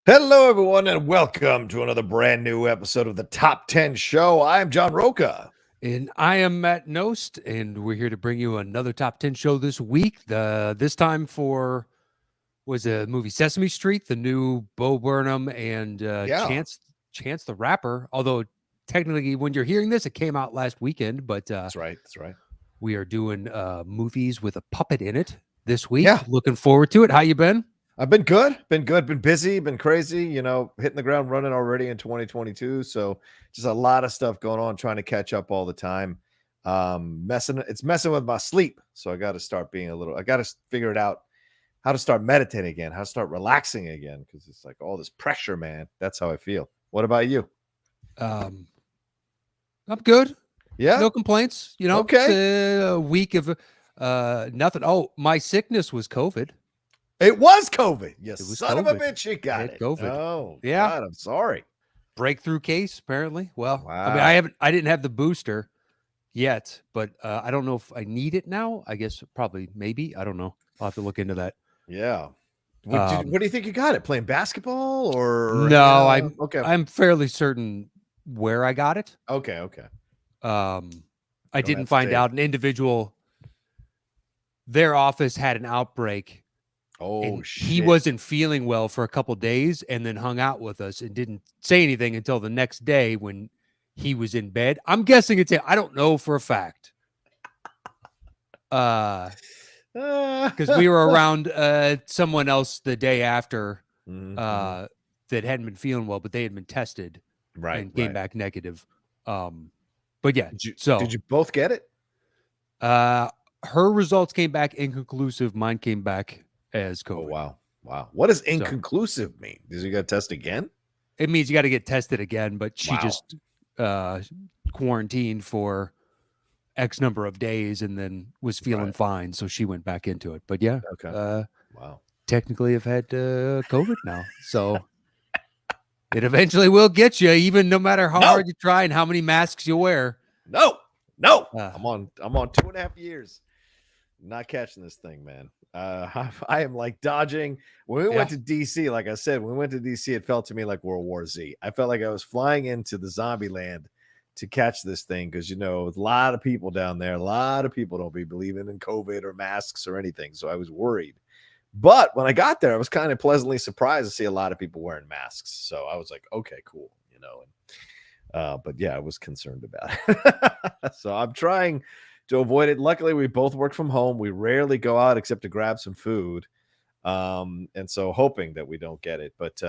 Hello, everyone, and welcome to another brand new episode of the Top 10 Show. I am John Rocha. And I am Matt Knost, and we're here to bring you another top 10 show this week. This time for was a movie Sesame Street, the new Bo Burnham and Yeah, Chance the Rapper. Although technically, when you're hearing this, it came out last weekend, but that's right. That's right. we are doing movies with a puppet in it this week. Yeah, Looking forward to it. How you been? I've been good, been busy, been crazy, hitting the ground running already in 2022. So just a lot of stuff going on, trying to catch up all the time. It's messing with my sleep. So I got to start I got to figure it out how to start meditating again, how to start relaxing again, because it's like all this pressure, man. That's how I feel. What about you? I'm good. Yeah. No complaints. Okay. It's a week of nothing. Oh, my sickness was COVID. It was COVID. You son COVID. of a bitch, you got it. COVID. Oh, yeah. God, I'm sorry. Breakthrough case, apparently. Well, wow. I mean, I didn't have the booster yet, but I don't know if I need it now. I guess probably, maybe. I don't know. I'll have to look into that. Yeah. What do you think you got it? Playing basketball or no? Okay. I'm fairly certain where I got it. Okay. I didn't find out. An individual, their office had an outbreak. Oh, shit. He wasn't feeling well for a couple days and then hung out with us and didn't say anything until the next day when he was in bed. I'm guessing it's I don't know for a fact. Because we were around someone else the day after that hadn't been feeling well, but they had been tested and came back negative. But yeah, did you both get it? Her results came back inconclusive. Mine came back as COVID. Oh, wow. What does inconclusive mean? Does you got to test again? It means you got to get tested again, but she just quarantined for X number of days and then was feeling fine, so she went back into it. But yeah, okay. Technically I've had COVID now, so it eventually will get you, even no matter how hard you try and how many masks you wear. No. I'm on 2.5 years. Not catching this thing, man. I am like dodging. When we went to DC, like I said, when we went to DC, it felt to me like World War Z. I felt like I was flying into the zombie land to catch this thing because, a lot of people down there, a lot of people don't be believing in COVID or masks or anything. So I was worried. But when I got there, I was kind of pleasantly surprised to see a lot of people wearing masks. So I was like, okay, cool, but yeah, I was concerned about it. So I'm trying to avoid it. Luckily, we both work from home. We rarely go out except to grab some food. And so hoping that we don't get it. But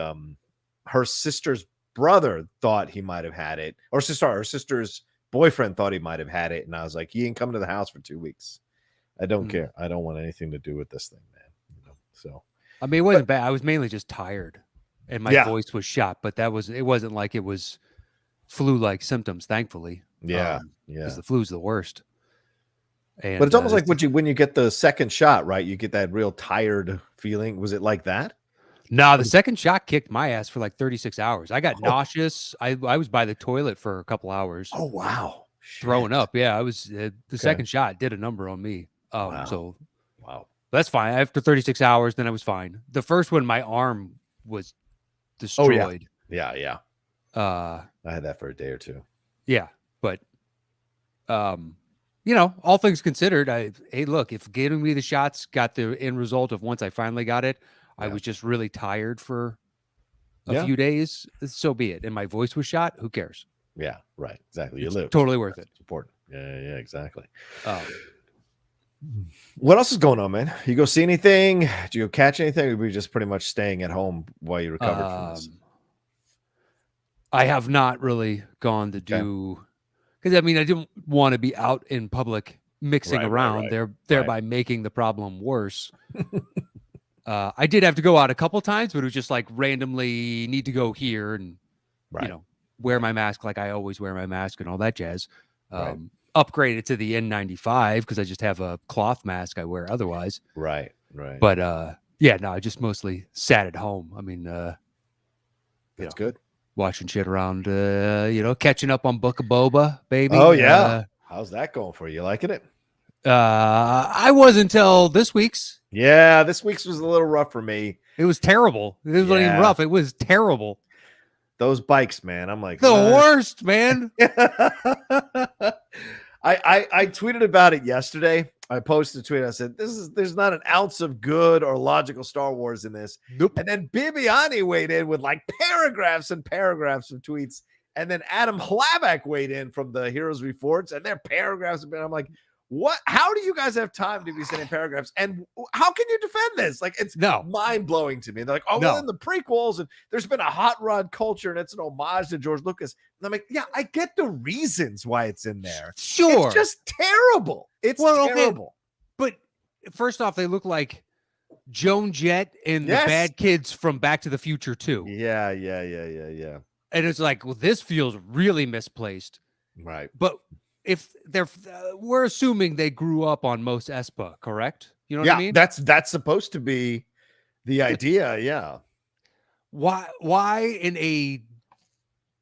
her sister's brother thought he might have had it. Or her sister's boyfriend thought he might have had it. And I was like, he ain't coming to the house for 2 weeks. I don't care. I don't want anything to do with this thing, man. So I mean, it wasn't bad. I was mainly just tired and my voice was shot, but it wasn't like it was flu-like symptoms, thankfully. Yeah. Because the flu's the worst. And, but it's almost like when you get the second shot, right? You get that real tired feeling. Was it like that? No, the second shot kicked my ass for like 36 hours. I got nauseous. I was by the toilet for a couple hours. Oh, wow. Throwing up. Yeah, I was the second shot did a number on me. So that's fine. After 36 hours, then I was fine. The first one, my arm was destroyed. Oh, yeah. I had that for a day or two. Yeah, but all things considered, hey, look, if getting me the shots got the end result of once I finally got it, I was just really tired for a few days. So be it. And my voice was shot. Who cares? Yeah, right. Exactly. You live. Totally worth it. It's important. Yeah, exactly. What else is going on, man? You go see anything? Did you go catch anything? Or were you just pretty much staying at home while you recovered from this? I have not really gone to do, because I mean, I didn't want to be out in public mixing around, thereby making the problem worse. I did have to go out a couple times, but it was just like randomly need to go here and wear my mask like I always wear my mask and all that jazz. Upgraded to the N95 because I just have a cloth mask I wear otherwise. Right. But I just mostly sat at home. I mean, that's good. Watching shit around, catching up on Book of Boba, baby. Oh yeah. How's that going for you? Liking it? I was until this week's. Yeah, this week's was a little rough for me. It was terrible. It wasn't even rough. It was terrible. Those bikes, man. I'm like, the worst, man. I tweeted about it yesterday. I posted a tweet. I said, there's not an ounce of good or logical Star Wars in this. Nope. And then Bibiani weighed in with like paragraphs and paragraphs of tweets. And then Adam Hlavak weighed in from the Heroes Reports, and their paragraphs. And I'm like, what? How do you guys have time to be sending paragraphs? And how can you defend this? Like, it's mind blowing to me. They're like, well, in the prequels, and there's been a hot rod culture, and it's an homage to George Lucas. And I'm like, yeah, I get the reasons why it's in there. Sure, it's just terrible. It's terrible. Okay. But first off, they look like Joan Jett and the bad kids from Back to the Future 2. Yeah. And it's like, well, this feels really misplaced, right? But if they're, we're assuming they grew up on Mos Espa, correct? You know what I mean? That's supposed to be the idea. Yeah. Why in a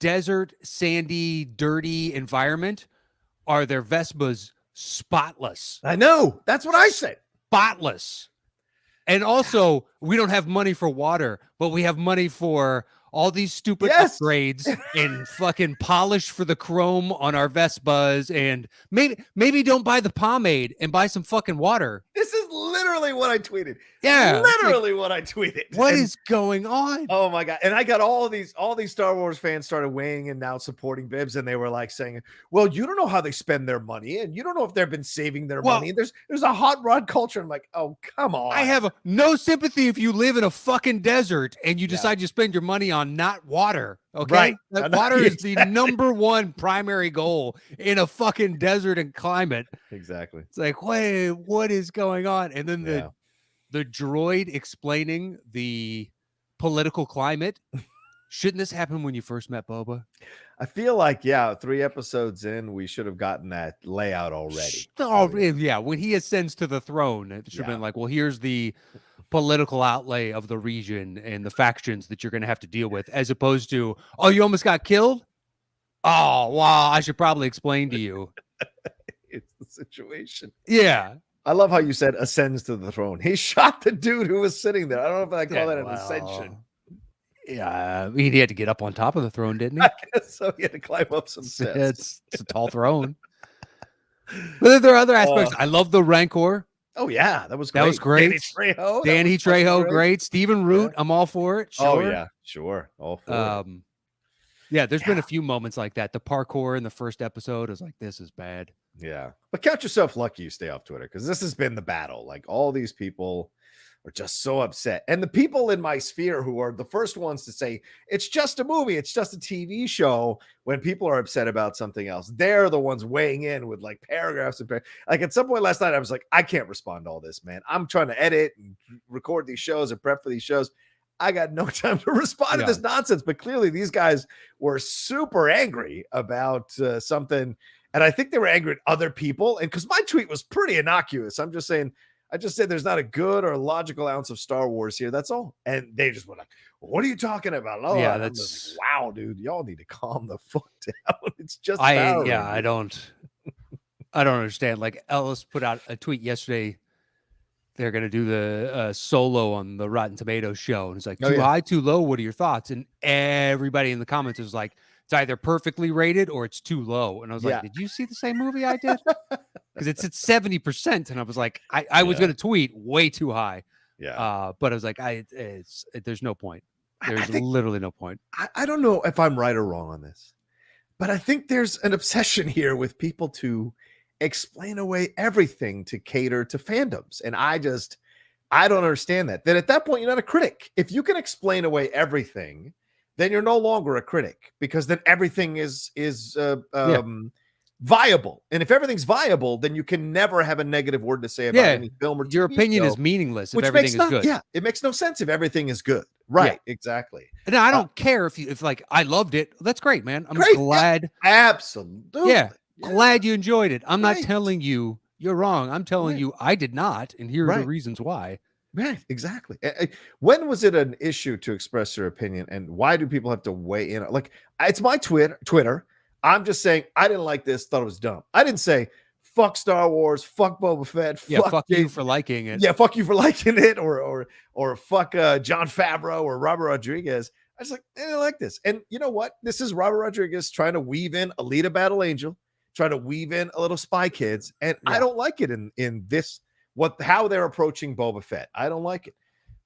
desert, sandy, dirty environment are their Vespas spotless? I know. That's what I said. Spotless. And also, we don't have money for water, but we have money for all these stupid upgrades and fucking polish for the chrome on our Vespas, and maybe don't buy the pomade and buy some fucking water. This is literally what I tweeted. Yeah, literally what I tweeted. What is going on? Oh my god! And I got all these Star Wars fans started weighing in now supporting Bibbs, and they were like saying, "Well, you don't know how they spend their money, and you don't know if they've been saving their money. There's a hot rod culture." I'm like, "Oh, come on!" I have no sympathy if you live in a fucking desert and you decide to spend your money on not water. Okay, right? Water is the number one primary goal in a fucking desert and climate. Exactly. It's like, wait, what is going on? And then the droid explaining the political climate. Shouldn't this happen when you first met Boba? I feel like, 3 episodes in, we should have gotten that layout already. Yeah, when he ascends to the throne, it should have been like, well, here's the political outlay of the region and the factions that you're going to have to deal with, as opposed to, oh, you almost got killed? Oh, wow, I should probably explain to you. It's the situation. Yeah. I love how you said ascends to the throne. He shot the dude who was sitting there. I don't know if I call that an ascension. Yeah, I mean, he had to get up on top of the throne, didn't he? I guess so. He had to climb up some steps. It's a tall throne. But there are other aspects. I love the Rancor. Oh yeah, that was great. That was great. Danny Trejo, great. Stephen Root, I'm all for it. Sure. Oh yeah, sure, all for it. Yeah, there's been a few moments like that. The parkour in the first episode is like, this is bad. Yeah, but count yourself lucky you stay off Twitter, because this has been the battle. Like, all these people are just so upset, and the people in my sphere who are the first ones to say it's just a movie, it's just a TV show, when people are upset about something else, they're the ones weighing in with like paragraphs and like, at some point last night I was like, I can't respond to all this, man. I'm trying to edit and record these shows and prep for these shows. I got no time to respond to this nonsense. But clearly these guys were super angry about something, and I think they were angry at other people, and because my tweet was pretty innocuous. I'm just saying, I just said there's not a good or logical ounce of Star Wars here. That's all. And they just were like, what are you talking about? Oh, yeah, that's wow, dude. Y'all need to calm the fuck down. It's just I don't understand. Like, Ellis put out a tweet yesterday. They're going to do the solo on the Rotten Tomatoes show. And it's like, too high, too low. What are your thoughts? And everybody in the comments is like, it's either perfectly rated or it's too low. And I was like, did you see the same movie I did? Because it's at 70%. And I was like, I was going to tweet way too high. Yeah. But I was like, there's no point. There's literally no point. I don't know if I'm right or wrong on this, but I think there's an obsession here with people to explain away everything to cater to fandoms. And I don't understand that. Then at that point, you're not a critic. If you can explain away everything, then you're no longer a critic, because then everything is viable. And if everything's viable, then you can never have a negative word to say about any film or TV your opinion show, is meaningless if everything is good. Yeah, it makes no sense if everything is good. Right, exactly. And I don't care if like, I loved it. That's great, man. I'm glad. Absolutely. Yeah. Glad you enjoyed it. I'm not telling you you're wrong. I'm telling you I did not, and here are the reasons why. Right, exactly. When was it an issue to express your opinion, and why do people have to weigh in? Like, it's my Twitter. I'm just saying I didn't like this, thought it was dumb. I didn't say fuck Star Wars, fuck Boba Fett, Yeah, fuck you for liking it. Yeah, fuck you for liking it, or fuck John Favreau or Robert Rodriguez. I was like, I like this. And you know what? This is Robert Rodriguez trying to weave in Alita Battle Angel, trying to weave in a little Spy Kids, and I don't like it in this how they're approaching Boba Fett. I don't like it.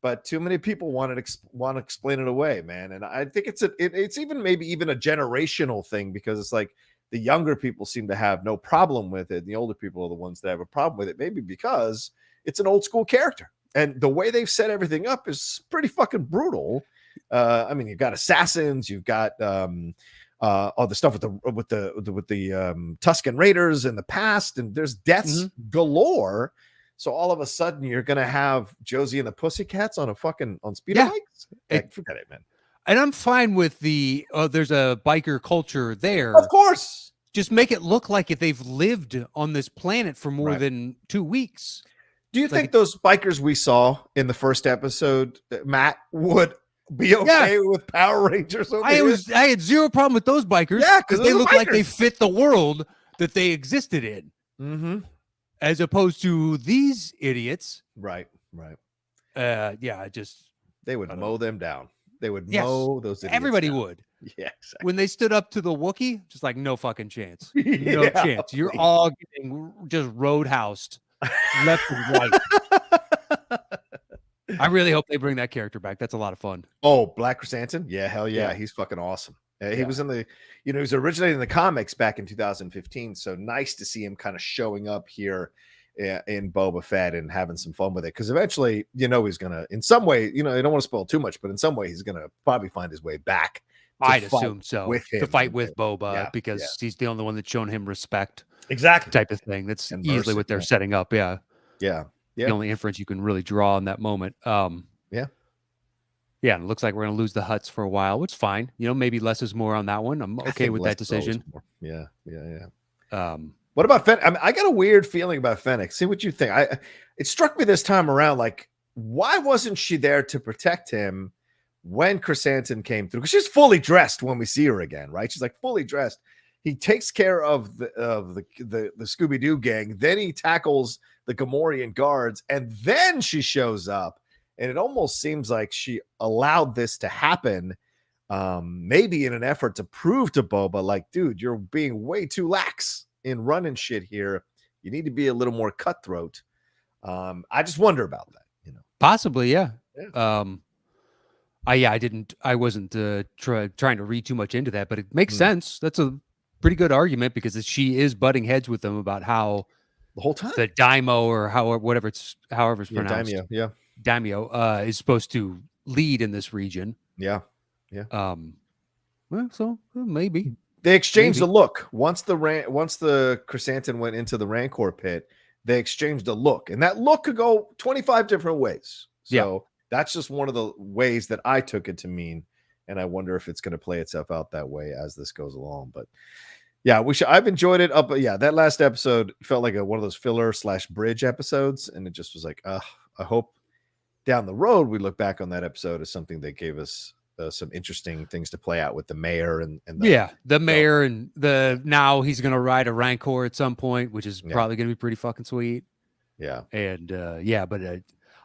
But too many people want to explain it away, man. And I think it's even maybe even a generational thing, because it's like the younger people seem to have no problem with it. The older people are the ones that have a problem with it, maybe because it's an old school character. And the way they've set everything up is pretty fucking brutal. I mean, you've got assassins, you've got all the stuff with the Tusken Raiders in the past, and there's deaths galore. So all of a sudden, you're gonna have Josie and the Pussycats on speeder bikes. Forget it, man. And I'm fine with there's a biker culture there. Of course. Just make it look like they've lived on this planet for more than 2 weeks. Do you think those bikers we saw in the first episode, Matt, would be okay with Power Rangers? I had zero problem with those bikers. Yeah, because they look like they fit the world that they existed in. Mm-hmm. As opposed to these idiots. Right. They would mow them down. They would mow those idiots Everybody down. would. Yeah, exactly. When they stood up to the Wookiee, just like, no fucking chance. No chance. You're all getting just roadhoused left and right. I really hope they bring that character back. That's a lot of fun. Oh, Black Chrysanthemum? Yeah, hell yeah. He's fucking awesome. He was he was originated in the comics back in 2015. So nice to see him kind of showing up here in Boba Fett and having some fun with it. Because eventually, he's going to, in some way, I don't want to spoil too much, but in some way, he's going to probably find his way back. I'd assume so. To fight with Boba, because he's the only one that's shown him respect. Exactly. Type of thing. That's easily what they're setting up. Yeah. Yeah. The only inference you can really draw in that moment. Yeah, and it looks like we're going to lose the Hutts for a while, which is fine. Maybe less is more on that one. I'm okay with that decision. Yeah. What about Fennec? I mean, I got a weird feeling about Fennec. See what you think. It struck me this time around, like, why wasn't she there to protect him when Chrysanthemum came through? Because she's fully dressed when we see her again, right? She's like fully dressed. He takes care of the Scooby-Doo gang. Then he tackles the Gamorrean guards, and then she shows up. And it almost seems like she allowed this to happen, maybe in an effort to prove to Boba, like, dude, you're being way too lax in running shit here. You need to be a little more cutthroat. I just wonder about that. Possibly, yeah. I wasn't trying to read too much into that, but it makes sense. That's a pretty good argument, because she is butting heads with them about how the whole time the Daimyo, or however it's pronounced. Daimyo is supposed to lead in this region. Yeah. Well, so maybe they exchanged a look once the Chrysanthemum went into the Rancor pit. They exchanged a look, and that look could go 25 different ways. So that's just one of the ways that I took it to mean, and I wonder if it's going to play itself out that way as this goes along. But yeah, I've enjoyed it. That last episode felt like one of those filler/bridge episodes, and it just was like, I hope down the road we look back on that episode as something that gave us some interesting things to play out with the mayor and the mayor, and now he's going to ride a Rancor at some point, which is probably going to be pretty fucking sweet. Yeah. And but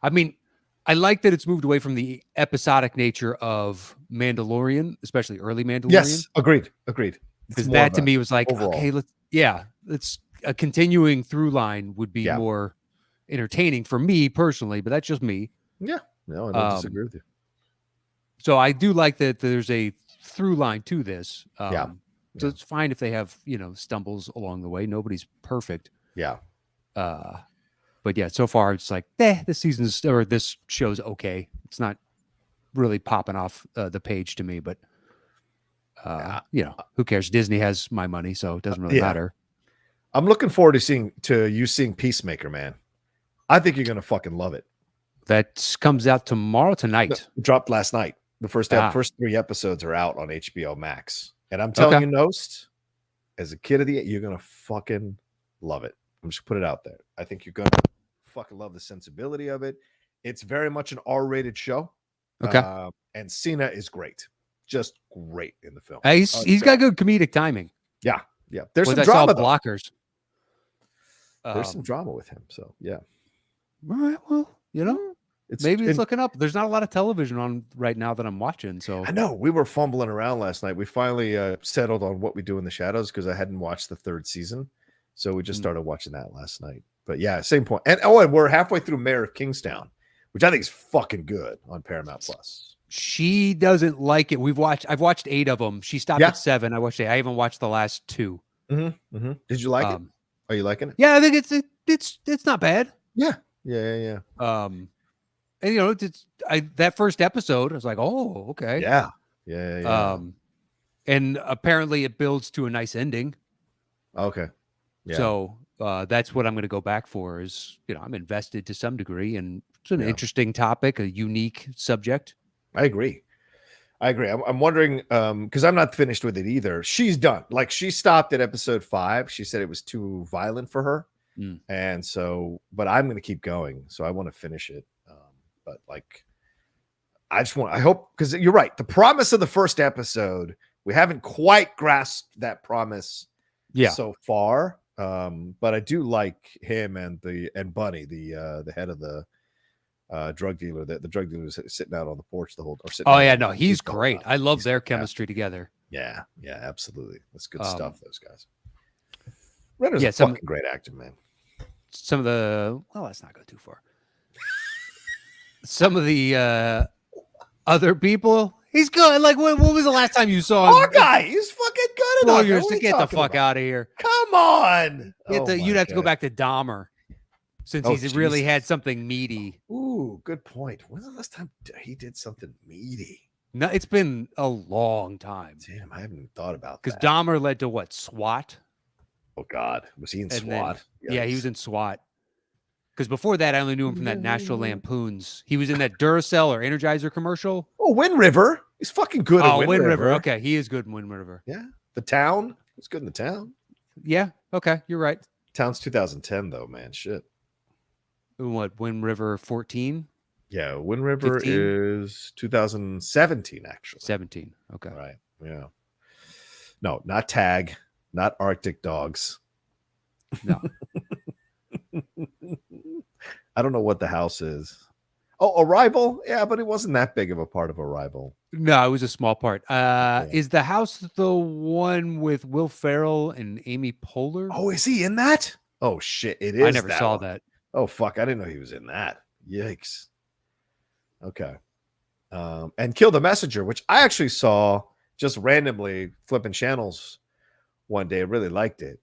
I mean, I like that it's moved away from the episodic nature of Mandalorian, especially early Mandalorian. Yes, agreed. Because that to me was like, overall. Okay, let's a continuing through line would be more entertaining for me personally, but that's just me. Yeah, no, I don't disagree with you. So I do like that there's a through line to this. So it's fine if they have stumbles along the way. Nobody's perfect. Yeah. But yeah, so far it's like, this show's okay. It's not really popping off the page to me, but who cares? Disney has my money, so it doesn't really matter. I'm looking forward to you seeing Peacemaker, man. I think you're gonna fucking love it. That comes out tonight. It dropped last night. The first 3 episodes are out on HBO Max, and I'm telling you, Knost, as a kid of the you're gonna fucking love it. I'm just put it out there. I think you're gonna fucking love the sensibility of it. It's very much an R-rated show. Okay, and Cena is great, just great in the film. He's got good comedic timing. Yeah. There's some drama. Blockers. There's some drama with him. So yeah. All right. Well, maybe it's looking up. There's not a lot of television on right now that I'm watching. So I know we were fumbling around last night. We finally settled on What We Do in the Shadows because I hadn't watched the 3rd season. So we just started watching that last night. But yeah, same point. And we're halfway through Mayor of Kingstown, which I think is fucking good on Paramount Plus. She doesn't like it. I've watched 8 of them. She stopped at 7. I watched 8. I haven't watched the last 2. Did you like it? Are you liking it? Yeah, I think it's not bad. Yeah. And that first episode, I was like, oh, okay. Yeah. And apparently it builds to a nice ending. Okay. Yeah. So that's what I'm going to go back for. Is I'm invested to some degree, and it's an interesting topic, a unique subject. I agree. I'm wondering because I'm not finished with it either. She's done. Like she stopped at episode 5. She said it was too violent for her. And so, but I'm going to keep going. So I want to finish it. But like, I hope, because you're right. The promise of the first episode, we haven't quite grasped that promise so far. But I do like him and Bunny, the head of the drug dealer. The drug dealer was sitting out on the porch the whole time. He's great. I love their chemistry together. Yeah, absolutely. That's good stuff, those guys. Renner's a fucking great actor, man. Some of the let's not go too far. Some of the other people, he's good. Like, what was the last time you saw him? Hawkeye, he's fucking good enough. To get the fuck out of here. Come on. You'd have to go back to Dahmer, since he's really had something meaty. Ooh, good point. When's the last time he did something meaty? No, it's been a long time. Damn, I haven't thought about that. Because Dahmer led to what? SWAT? Oh, God. Was he in SWAT? Yeah, he was in SWAT. Because before that, I only knew him from that National Lampoons. He was in that Duracell or Energizer commercial. Oh, Wind River. He's fucking good in Wind River. Okay, he is good in Wind River. Yeah. The Town. He's good in The Town. Yeah, okay, you're right. Town's 2010, though, man. Shit. What, Wind River 14? Yeah, Wind River 15? Is 2017, actually. 17, okay. Right, yeah. No, not Tag. Not Arctic Dogs. No. I don't know what the house is. Oh, Arrival? Yeah, but it wasn't that big of a part of Arrival. No, it was a small part. Is the house the one with Will Ferrell and Amy Poehler? Oh, is he in that? Oh, shit. It is. I never saw that. Oh, fuck. I didn't know he was in that. Yikes. Okay. And Kill the Messenger, which I actually saw just randomly flipping channels one day. I really liked it.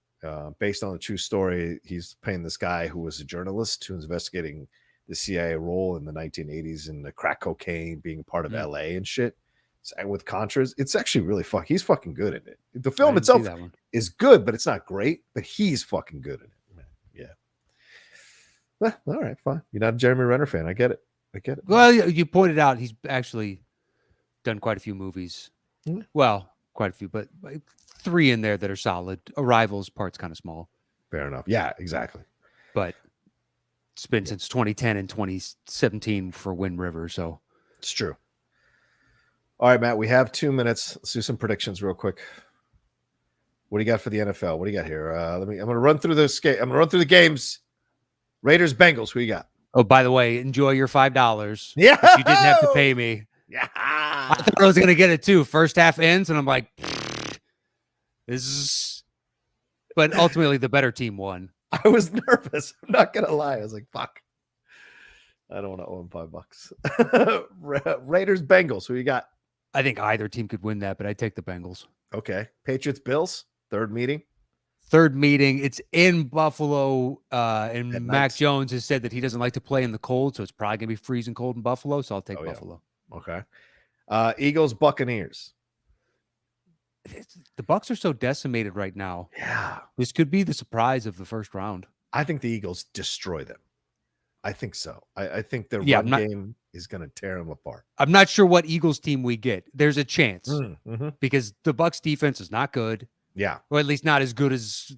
Based on a true story, he's playing this guy who was a journalist who was investigating the CIA role in the 1980s and the crack cocaine being part of LA and shit. And with Contras, it's actually really he's fucking good in it. The film itself is good, but it's not great, but he's fucking good in it. Yeah. Well, all right, fine. You're not a Jeremy Renner fan. I get it. Well, you pointed out he's actually done quite a few movies. Mm-hmm. Well, quite a few, but 3 in there that are solid. Arrival's part's kind of small. Fair enough. Yeah, exactly. But it's been since 2010 and 2017 for Wind River, so it's true. All right, Matt, we have 2 minutes. Let's do some predictions real quick. What do you got for the NFL? What do you got here? I'm going to run through this game. I'm going to run through the games. Raiders, Bengals. Who you got? Oh, by the way, enjoy your $5. Yeah, you didn't have to pay me. Yeah, I thought I was going to get it too. First half ends, and I'm like, this is. But ultimately, the better team won. I was nervous. I'm not going to lie. I was like, fuck. I don't want to owe him $5. Raiders, Bengals. Who you got? I think either team could win that, but I'd take the Bengals. Okay. Patriots, Bills. Third meeting. It's in Buffalo, and Mac Jones has said that he doesn't like to play in the cold, so it's probably going to be freezing cold in Buffalo, so I'll take Buffalo. Yeah. Okay. Eagles, Buccaneers. The Bucs are so decimated right now. Yeah. This could be the surprise of the first round. I think the Eagles destroy them. I think so. I think their run game is going to tear them apart. I'm not sure what Eagles team we get. There's a chance because the Bucs defense is not good. Yeah. Or at least not as good as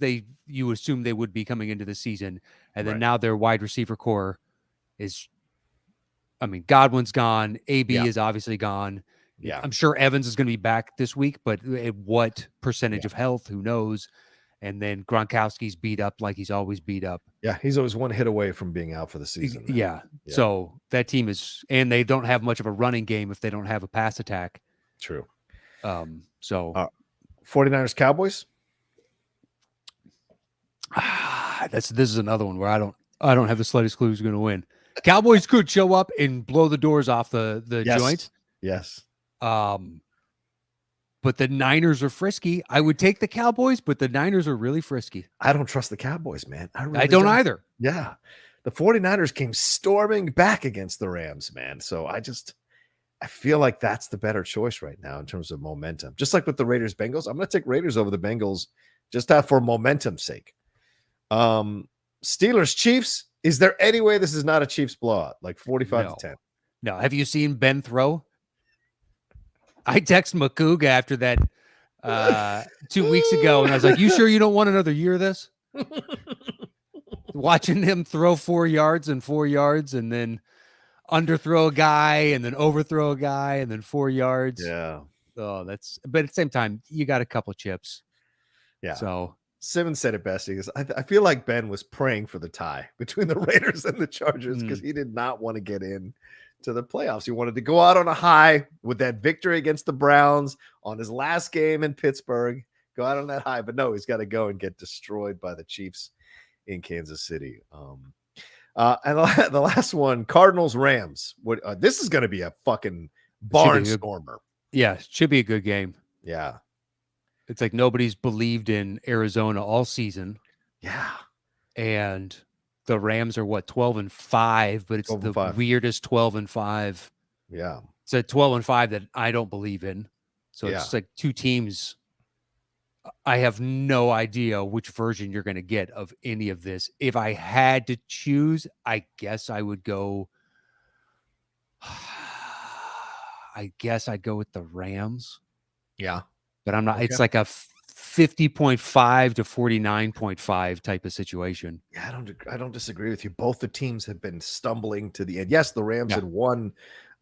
you assume they would be coming into the season. And then now their wide receiver core is, Godwin's gone. AB is obviously gone. Yeah. I'm sure Evans is going to be back this week, but at what percentage of health, who knows? and then Gronkowski's beat up like he's always beat up. Yeah, he's always one hit away from being out for the season. Yeah. So that team is, and they don't have much of a running game if they don't have a pass attack. True. So 49ers Cowboys. This is another one where I don't have the slightest clue who's going to win. Cowboys could show up and blow the doors off the joint. Yes. But the Niners are frisky. I would take the Cowboys, but the Niners are really frisky. I don't trust the Cowboys, man. I don't either. Yeah. The 49ers came storming back against the Rams, man. So I feel like that's the better choice right now in terms of momentum. Just like with the Raiders Bengals, I'm going to take Raiders over the Bengals just for momentum's sake. Steelers Chiefs. Is there any way this is not a Chiefs blowout? Like 45-10? No. Have you seen Ben throw? I text McCoog after that 2 weeks ago, and I was like, "You sure you don't want another year of this?" Watching him throw 4 yards, and then underthrow a guy, and then overthrow a guy, and then 4 yards. Yeah. Oh, but at the same time, you got a couple chips. Yeah. So Simmons said it best. He goes, I feel like Ben was praying for the tie between the Raiders and the Chargers because he did not want to get in to the playoffs. He wanted to go out on a high with that victory against the Browns on his last game in Pittsburgh, go out on that high, but no, he's got to go and get destroyed by the Chiefs in Kansas City. And the last one, Cardinals Rams. This is going to be a fucking barnstormer. Yeah, should be a good game. Yeah. It's like nobody's believed in Arizona all season. Yeah. And the Rams are 12-5, but it's the weirdest 12-5. Yeah. It's a 12-5 that I don't believe in. So it's just like two teams. I have no idea which version you're going to get of any of this. If I had to choose, I guess I would go. I guess I'd go with the Rams. Yeah. But I'm not. Okay. It's like a 50.5 to 49.5 type of situation. Yeah, I don't disagree with you. Both the teams have been stumbling to the end. Yes, the Rams had won,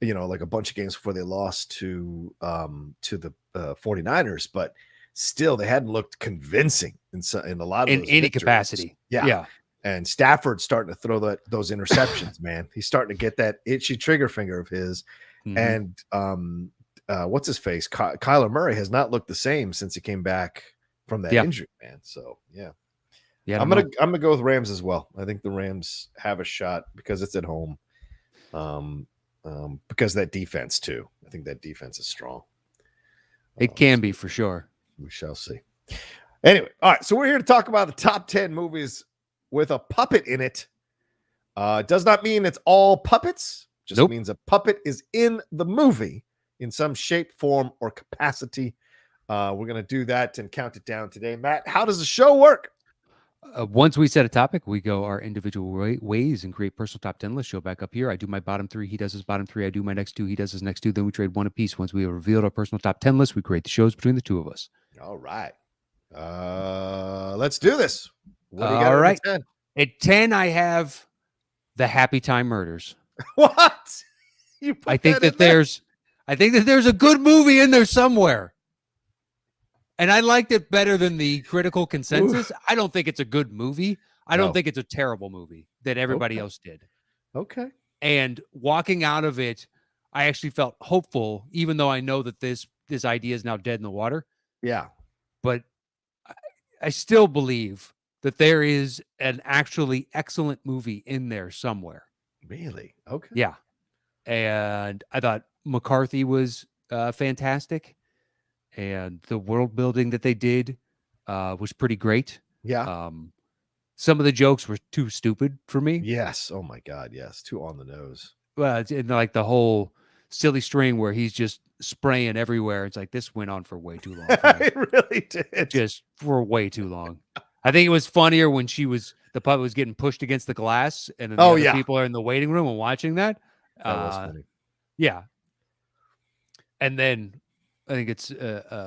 like a bunch of games before they lost to the 49ers, but still they hadn't looked convincing in a lot of in any capacity. Yeah. And Stafford's starting to throw those interceptions, man. He's starting to get that itchy trigger finger of his. Mm-hmm. And what's his face? Kyler Murray has not looked the same since he came back from that injury, man. So yeah. I'm gonna go with Rams as well. I think the Rams have a shot because it's at home. Because that defense too. I think that defense is strong. It can be for sure. We shall see. Anyway, all right. So we're here to talk about the top 10 movies with a puppet in it. Does not mean it's all puppets. Just means a puppet is in the movie in some shape, form, or capacity. We're going to do that and count it down today. Matt, how does the show work? Once we set a topic, we go our individual ways and create personal top 10 list. Show back up here. I do my bottom 3. He does his bottom 3. I do my next 2. He does his next 2. Then we trade 1 apiece. Once we have revealed our personal top 10 list, we create the shows between the two of us. All right. Let's do this. What do you got? All right. At 10, I have the Happy Time Murders. What? I think that there's a good movie in there somewhere. And I liked it better than the critical consensus. I don't think it's a good movie. I don't think it's a terrible movie that everybody else did. Okay. And walking out of it, I actually felt hopeful, even though I know that this idea is now dead in the water. Yeah. But I still believe that there is an actually excellent movie in there somewhere. Really? Okay. Yeah. And I thought McCarthy was fantastic. And the world building that they did was pretty great. Yeah. Some of the jokes were too stupid for me. Yes. Oh my God. Yes. Too on the nose. Well, it's like the whole silly string where he's just spraying everywhere. It's like this went on for way too long. It really did. Just for way too long. I think it was funnier when the puppet was getting pushed against the glass, and then the people are in the waiting room and watching that. That was funny. Yeah. And then I think it's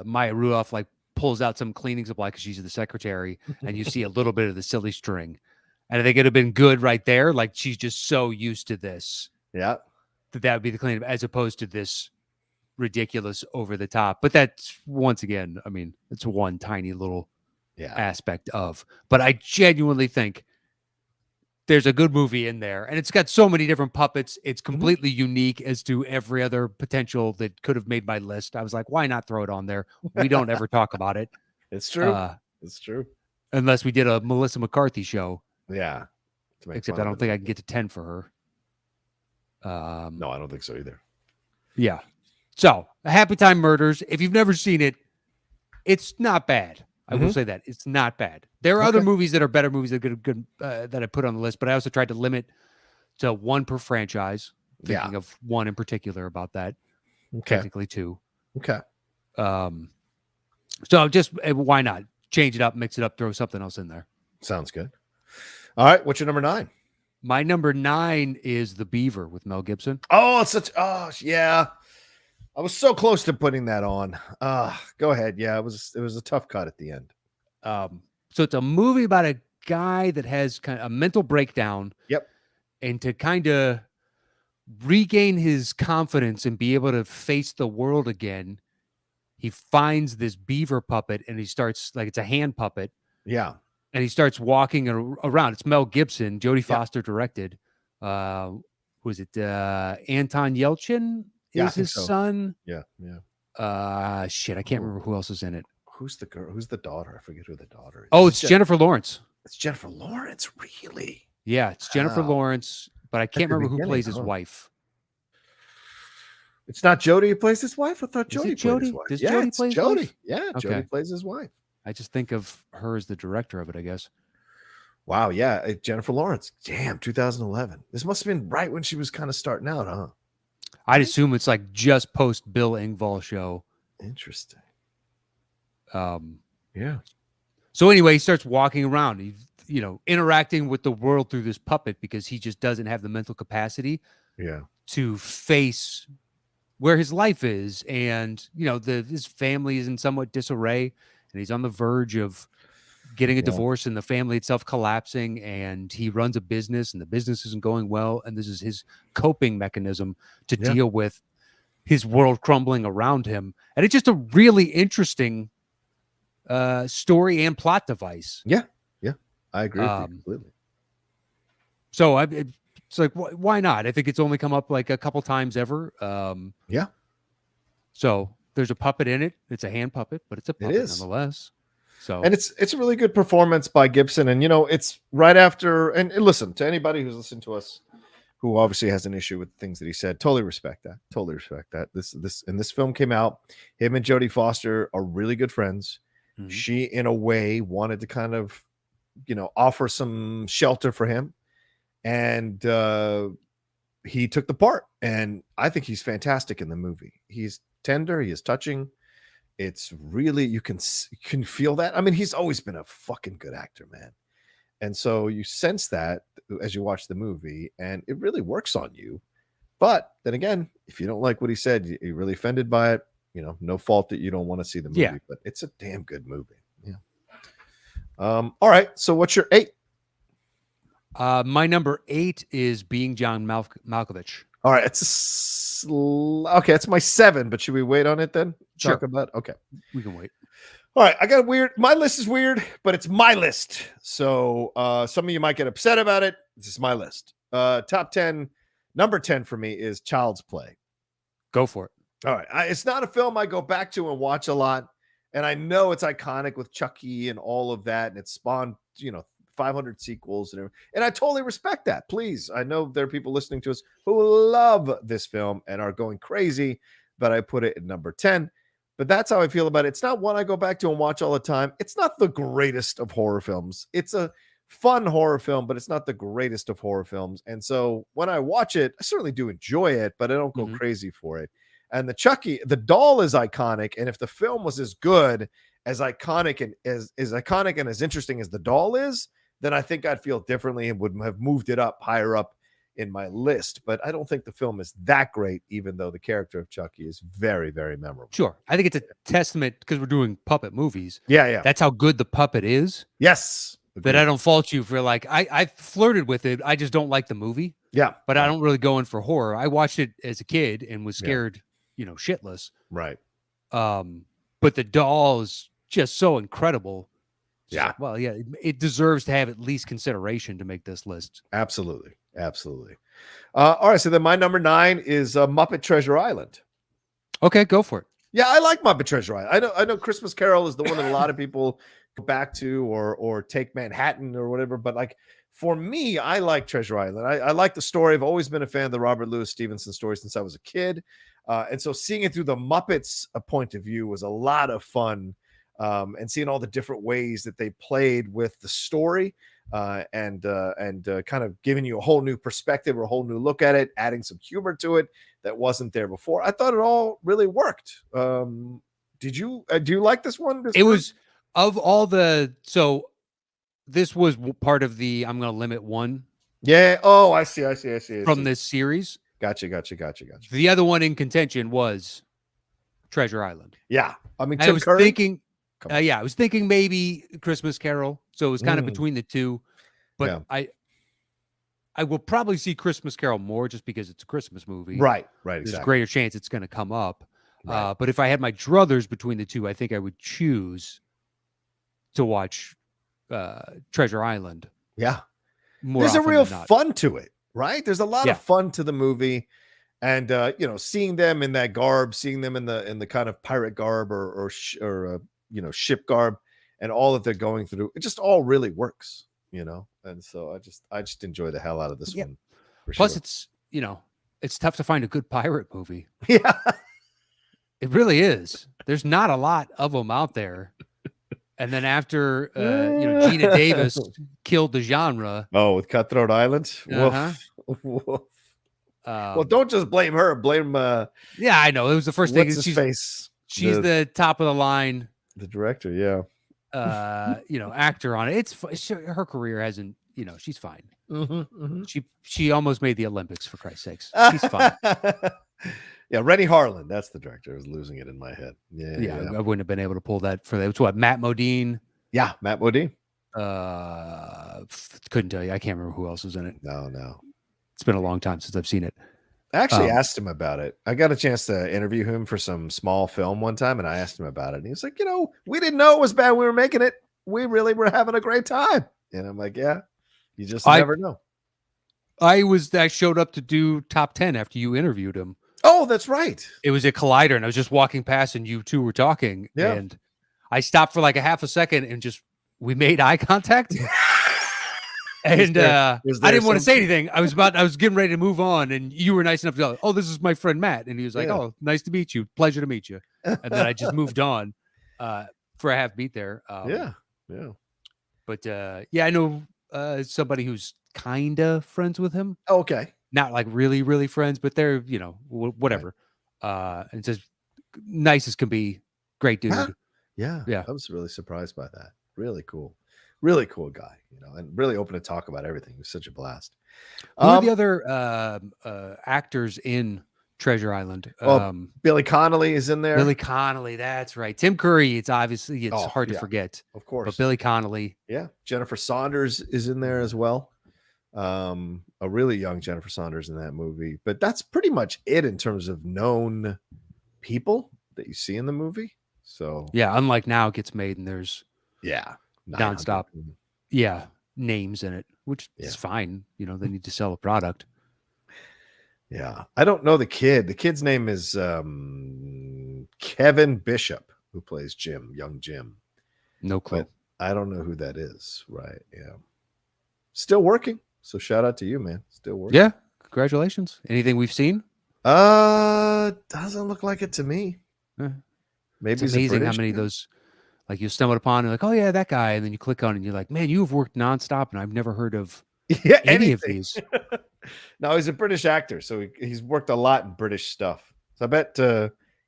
Maya Rudolph pulls out some cleaning supply because she's the secretary, and you see a little bit of the silly string. And I think it'd have been good right there. Like she's just so used to this. Yeah. That would be the cleanup as opposed to this ridiculous over the top. But that's once again, I mean, it's one tiny little aspect of. But I genuinely think there's a good movie in there, and it's got so many different puppets. It's completely unique as to every other potential that could have made my list. I was like, why not throw it on there? We don't ever talk about it. It's true. It's true. Unless we did a Melissa McCarthy show. Yeah. Except I don't think I can get to 10 for her. No, I don't think so either. Yeah. So, Happy Time Murders. If you've never seen it, it's not bad. I will say that it's not bad. There are other movies that are better movies that are good that I put on the list, but I also tried to limit to one per franchise. Thinking of one in particular about that. Technically two. Okay. So just why not change it up, mix it up, throw something else in there. Sounds good. All right. What's your number 9? My number 9 is The Beaver with Mel Gibson. Oh, yeah. I was so close to putting that on. Go ahead. Yeah, it was a tough cut at the end. So it's a movie about a guy that has kind of a mental breakdown. Yep. And to kind of regain his confidence and be able to face the world again, he finds this beaver puppet and he starts, like, it's a hand puppet. Yeah. And he starts walking around. It's Mel Gibson. Jodie Foster directed. Was it Anton Yelchin? Is his son? Yeah. Shit, I can't remember who else is in it. Who's the girl? Who's the daughter? I forget who the daughter is. Oh, it's Jennifer Lawrence. It's Jennifer Lawrence, really? Yeah, it's Jennifer Lawrence, but I can't remember who plays his wife. It's not Jodie who plays his wife? I thought Jodie played his wife. Does Jodie play his wife? Yeah, Okay. Jodie plays his wife. I just think of her as the director of it, I guess. Wow, yeah, Jennifer Lawrence. Damn, 2011. This must have been right when she was kind of starting out, huh? I'd assume it's like just post Bill Engvall show. Interesting. Yeah. So anyway, he starts walking around, he's, interacting with the world through this puppet because he just doesn't have the mental capacity to face where his life is. And, his family is in somewhat disarray and he's on the verge of getting a divorce and the family itself collapsing, and he runs a business and the business isn't going well. And this is his coping mechanism to deal with his world crumbling around him. And it's just a really interesting story and plot device. Yeah. I agree with you completely. So it's like, why not? I think it's only come up like a couple times ever. Yeah. So there's a puppet in it. It's a hand puppet, but it's a puppet nonetheless. So, and it's a really good performance by Gibson. And, it's right after, and listen, to anybody who's listened to us, who obviously has an issue with things that he said, totally respect that. This film came out, him and Jodie Foster are really good friends. Mm-hmm. She, in a way, wanted to kind of, offer some shelter for him. And he took the part. And I think he's fantastic in the movie. He's tender. He is touching. It's really, you can feel that. I mean, he's always been a fucking good actor, man. And so you sense that as you watch the movie, and it really works on you. But then again, if you don't like what he said, you're really offended by it, no fault that you don't want to see the movie, but it's a damn good movie. Yeah. All right. So what's your 8? My number 8 is Being John Malkovich. All right. It's my 7, but should we wait on it then? Sure. Talk about, okay. We can wait. All right, I got my list is weird, but it's my list. So some of you might get upset about it. This is my list. Top 10, number 10 for me is Child's Play. Go for it. All right. It's not a film I go back to and watch a lot. And I know it's iconic with Chucky and all of that. And it spawned, 500 sequels. And I totally respect that. Please. I know there are people listening to us who love this film and are going crazy, but I put it at number 10. But that's how I feel about it. It's not one I go back to and watch all the time. It's not the greatest of horror films. It's a fun horror film, but it's not the greatest of horror films. And so when I watch it, I certainly do enjoy it, but I don't go crazy for it. And the doll is iconic. And if the film was as good, as iconic and as interesting as the doll is, then I think I'd feel differently and would have moved it up higher up in my list. But I don't think the film is that great, even though the character of Chucky is very, very memorable. Sure. I think it's a testament, because we're doing puppet movies. Yeah. That's how good the puppet is. Yes. That I don't fault you for, like, I flirted with it. I just don't like the movie. Yeah. But I don't really go in for horror. I watched it as a kid and was scared, shitless. Right. But the doll is just so incredible. Yeah. Like, well, yeah, it deserves to have at least consideration to make this list. Absolutely. Absolutely. All right. So then my number 9 is Muppet Treasure Island. Okay, go for it. Yeah, I like Muppet Treasure Island. I know Christmas Carol is the one that a lot of people go back to or take Manhattan or whatever. But like for me, I like Treasure Island. I like the story. I've always been a fan of the Robert Louis Stevenson story since I was a kid. And so seeing it through the Muppets point of view was a lot of fun. And seeing all the different ways that they played with the story and kind of giving you a whole new perspective or a whole new look at it, adding some humor to it that wasn't there before. I thought it all really worked. Did you do you like this one? It was of all the this was part of the I'm going to limit one. Yeah. Oh, I see. From this series. Gotcha. The other one in contention was Treasure Island. Yeah. I mean, I was thinking, I was thinking maybe Christmas Carol. So it was kind of between the two. But yeah. I will probably see Christmas Carol more just because it's a Christmas movie. Right. There's a greater chance it's going to come up. Right. But if I had my druthers between the two, I think I would choose to watch Treasure Island. Yeah. There's a real fun to it, right? There's a lot of fun to the movie. And seeing them in that garb, seeing them in the kind of pirate garb or ship garb and all that they're going through, it just all really works, And so I just enjoy the hell out of this one. Plus it's tough to find a good pirate movie. Yeah. It really is. There's not a lot of them out there. And then after Gina Davis killed the genre. Oh, with Cutthroat Island? Woof. Well, don't just blame her. Blame. Yeah, I know. It was the first thing. She's the top of the line. The director, yeah. Actor on it. Her career hasn't. She's fine. Mm-hmm. She almost made the Olympics, for Christ's sakes. She's fine. Yeah, Rennie Harlan. That's the director. I was losing it in my head. Yeah. I wouldn't have been able to pull that for that. It's what, Matt Modine? Yeah, Matt Modine. Couldn't tell you. I can't remember who else was in it. No. It's been a long time since I've seen it. I actually asked him about it. I got a chance to interview him for some small film one time, and I asked him about it. And he was like, we didn't know it was bad when we were making it. We really were having a great time. And I'm like, yeah, you just never know. I showed up to do top 10 after you interviewed him. Oh, that's right. It was a Collider, and I was just walking past, and you two were talking. Yeah. And I stopped for like a half a second, and we made eye contact. And I didn't want to say anything. I was getting ready to move on, and you were nice enough to go, "Oh, this is my friend Matt," and he was like, "Oh, nice to meet you. Pleasure to meet you." And then I just moved on for a half beat there. Yeah. But I know somebody who's kind of friends with him. Oh, okay. Not like really, really friends, but they're whatever. Right. And just nice as can be. Great dude. Huh? Yeah. I was really surprised by that. Really cool guy, and really open to talk about everything. It was such a blast. Who are the other actors in Treasure Island? Billy Connolly is in there. Billy Connolly, that's right. Tim Curry, it's hard to forget. Of course. But Billy Connolly. Yeah. Jennifer Saunders is in there as well. A really young Jennifer Saunders in that movie. But that's pretty much it in terms of known people that you see in the movie. So yeah, unlike now, it gets made and there's nonstop names in it, which is fine. They need to sell a product. Yeah. I don't know the kid. The kid's name is Kevin Bishop, who plays young Jim. No clue. But I don't know who that is. Right. Yeah. Still working. So shout out to you, man. Still working. Yeah. Congratulations. Anything we've seen? Doesn't look like it to me. Maybe it's amazing how many of those like you stumbled upon and like, oh yeah, that guy, and then you click on it and you're like, man, you have worked nonstop, and I've never heard of any of these. No, he's a British actor, so he's worked a lot in British stuff. So I bet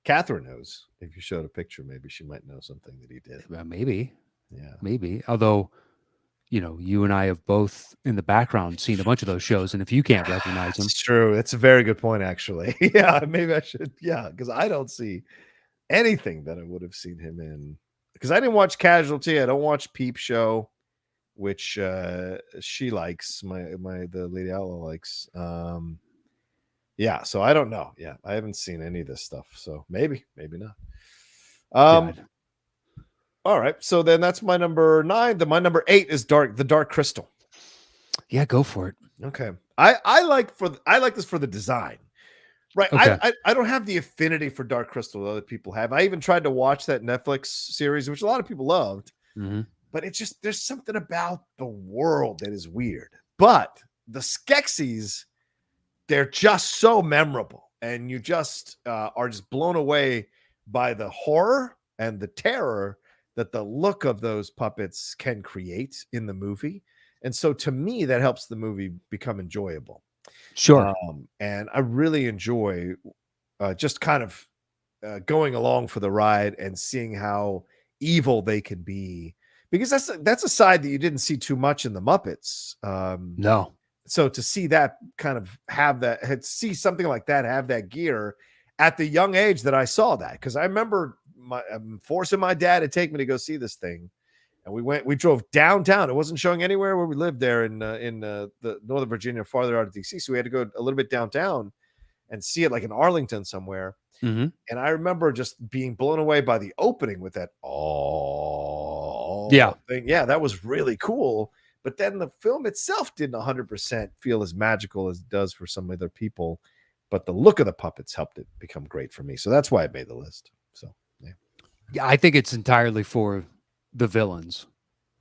Catherine knows. If you showed a picture, maybe she might know something that he did. Maybe, maybe. Although, you and I have both in the background seen a bunch of those shows, and if you can't recognize them, it's true. It's a very good point, actually. Yeah, maybe I should. Yeah, because I don't see anything that I would have seen him in. Because I didn't watch Casualty. I don't watch Peep Show, which she likes. The Lady Outlaw likes. Yeah, so I don't know. Yeah, I haven't seen any of this stuff. So maybe not. All right. So then that's my number 9. My number 8 is the Dark Crystal. Yeah, go for it. Okay. I like this for the design. Right. Okay. I don't have the affinity for Dark Crystal that other people have. I even tried to watch that Netflix series, which a lot of people loved, but it's just, there's something about the world that is weird. But the Skeksis, they're just so memorable, and you just are just blown away by the horror and the terror that the look of those puppets can create in the movie. And so to me, that helps the movie become enjoyable. Sure. And I really enjoy just kind of going along for the ride and seeing how evil they can be, because that's a side that you didn't see too much in the Muppets. No. So to see that kind of see something like that, have that gear at the young age that I saw that, because I remember forcing my dad to take me to go see this thing. And we drove downtown. It wasn't showing anywhere where we lived there in the Northern Virginia, farther out of DC. So we had to go a little bit downtown and see it, like in Arlington somewhere. And I remember just being blown away by the opening with that thing. Yeah, that was really cool. But then the film itself didn't 100% feel as magical as it does for some other people. But the look of the puppets helped it become great for me. So that's why I made the list. So yeah, I think it's entirely for the villains.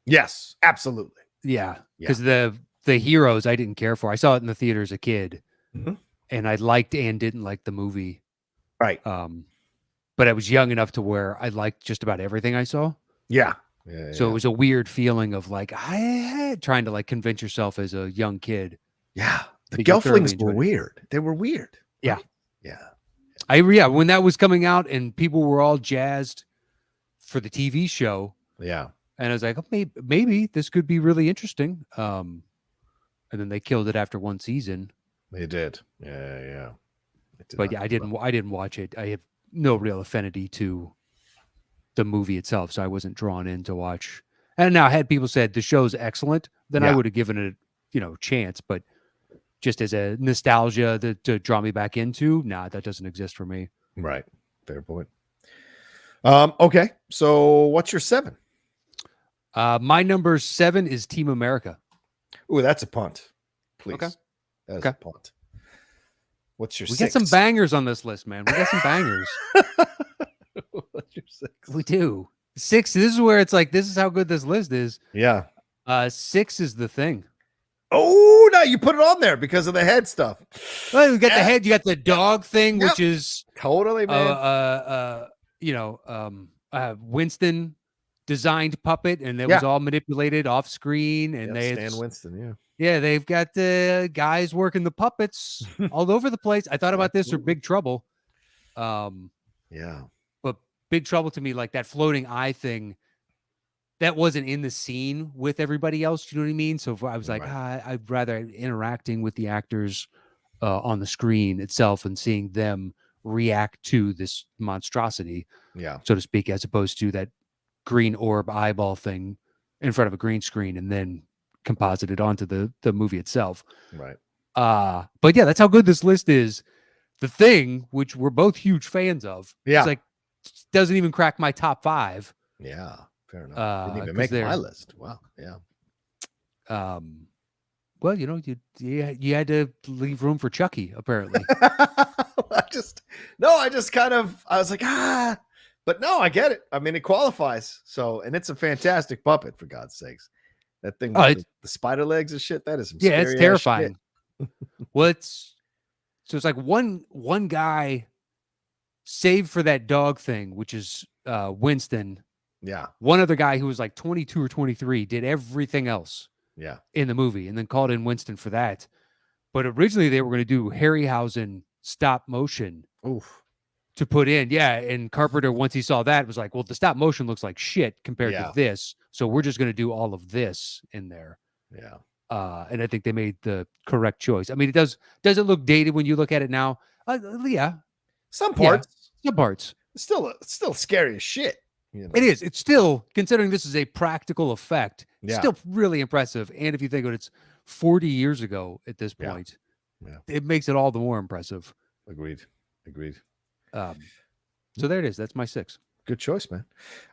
Yes, absolutely. Yeah, because the heroes I didn't care for. I saw it in the theater as a kid, and I liked and didn't like the movie. Right. But I was young enough to where I liked just about everything I saw. Yeah. So it was a weird feeling of like trying to like convince yourself as a young kid. Yeah, the Gelflings were weird. They were weird. Yeah. Yeah. When that was coming out and people were all jazzed for the TV show. Yeah. And I was like, oh, maybe this could be really interesting. And then they killed it after one season. They did. Yeah. But yeah, I didn't watch it. I have no real affinity to the movie itself, so I wasn't drawn in to watch. And now, had people said the show's excellent, then I would have given it, chance. But just as a nostalgia to draw me back into, that doesn't exist for me. Right. Fair point. Okay. So what's your 7? My number 7 is Team America. Ooh, that's a punt. Please. Okay. That is a punt. What's your 6? We got some bangers on this list, man. We got some bangers. What's your 6? We do. 6, this is where it's like, this is how good this list is. Yeah. 6 is The Thing. Oh, no, you put it on there because of the head stuff. Well, you got the head, you got the dog thing, which is totally, man. Winston designed puppet, and it was all manipulated off screen. And Stan Winston, they've got the guys working the puppets all over the place. I thought about this or Big Trouble. But Big Trouble to me, like that floating eye thing, that wasn't in the scene with everybody else. You know what I mean? So I was like, I'd rather interacting with the actors on the screen itself and seeing them react to this monstrosity, so to speak, as opposed to that green orb eyeball thing in front of a green screen and then composited onto the movie itself. Right. But yeah, that's how good this list is. The Thing, which we're both huge fans of, it's like doesn't even crack my top 5. Yeah, fair enough. Didn't even make my list. Wow. Yeah. Well, you had to leave room for Chucky, apparently. I was like, but no, I get it. I mean, it qualifies. So, and it's a fantastic puppet, for God's sakes. That thing with the spider legs and shit, that is some scary it's terrifying. Well, it's like one guy saved for that dog thing, which is Winston. Yeah. One other guy who was like 22 or 23 did everything else. Yeah. In the movie, and then called in Winston for that. But originally they were going to do Harryhausen stop motion. Oof. To put in. Yeah. And Carpenter, once he saw that, was like, well, the stop motion looks like shit compared to this. So we're just going to do all of this in there. Yeah. And I think they made the correct choice. I mean, does it look dated when you look at it now? Yeah. Some parts. Some parts. It's still scary as shit. It is. It's still, considering this is a practical effect, still really impressive. And if you think of it, it's 40 years ago at this point. It makes it all the more impressive. Agreed. So there it is. That's my 6. Good choice, man.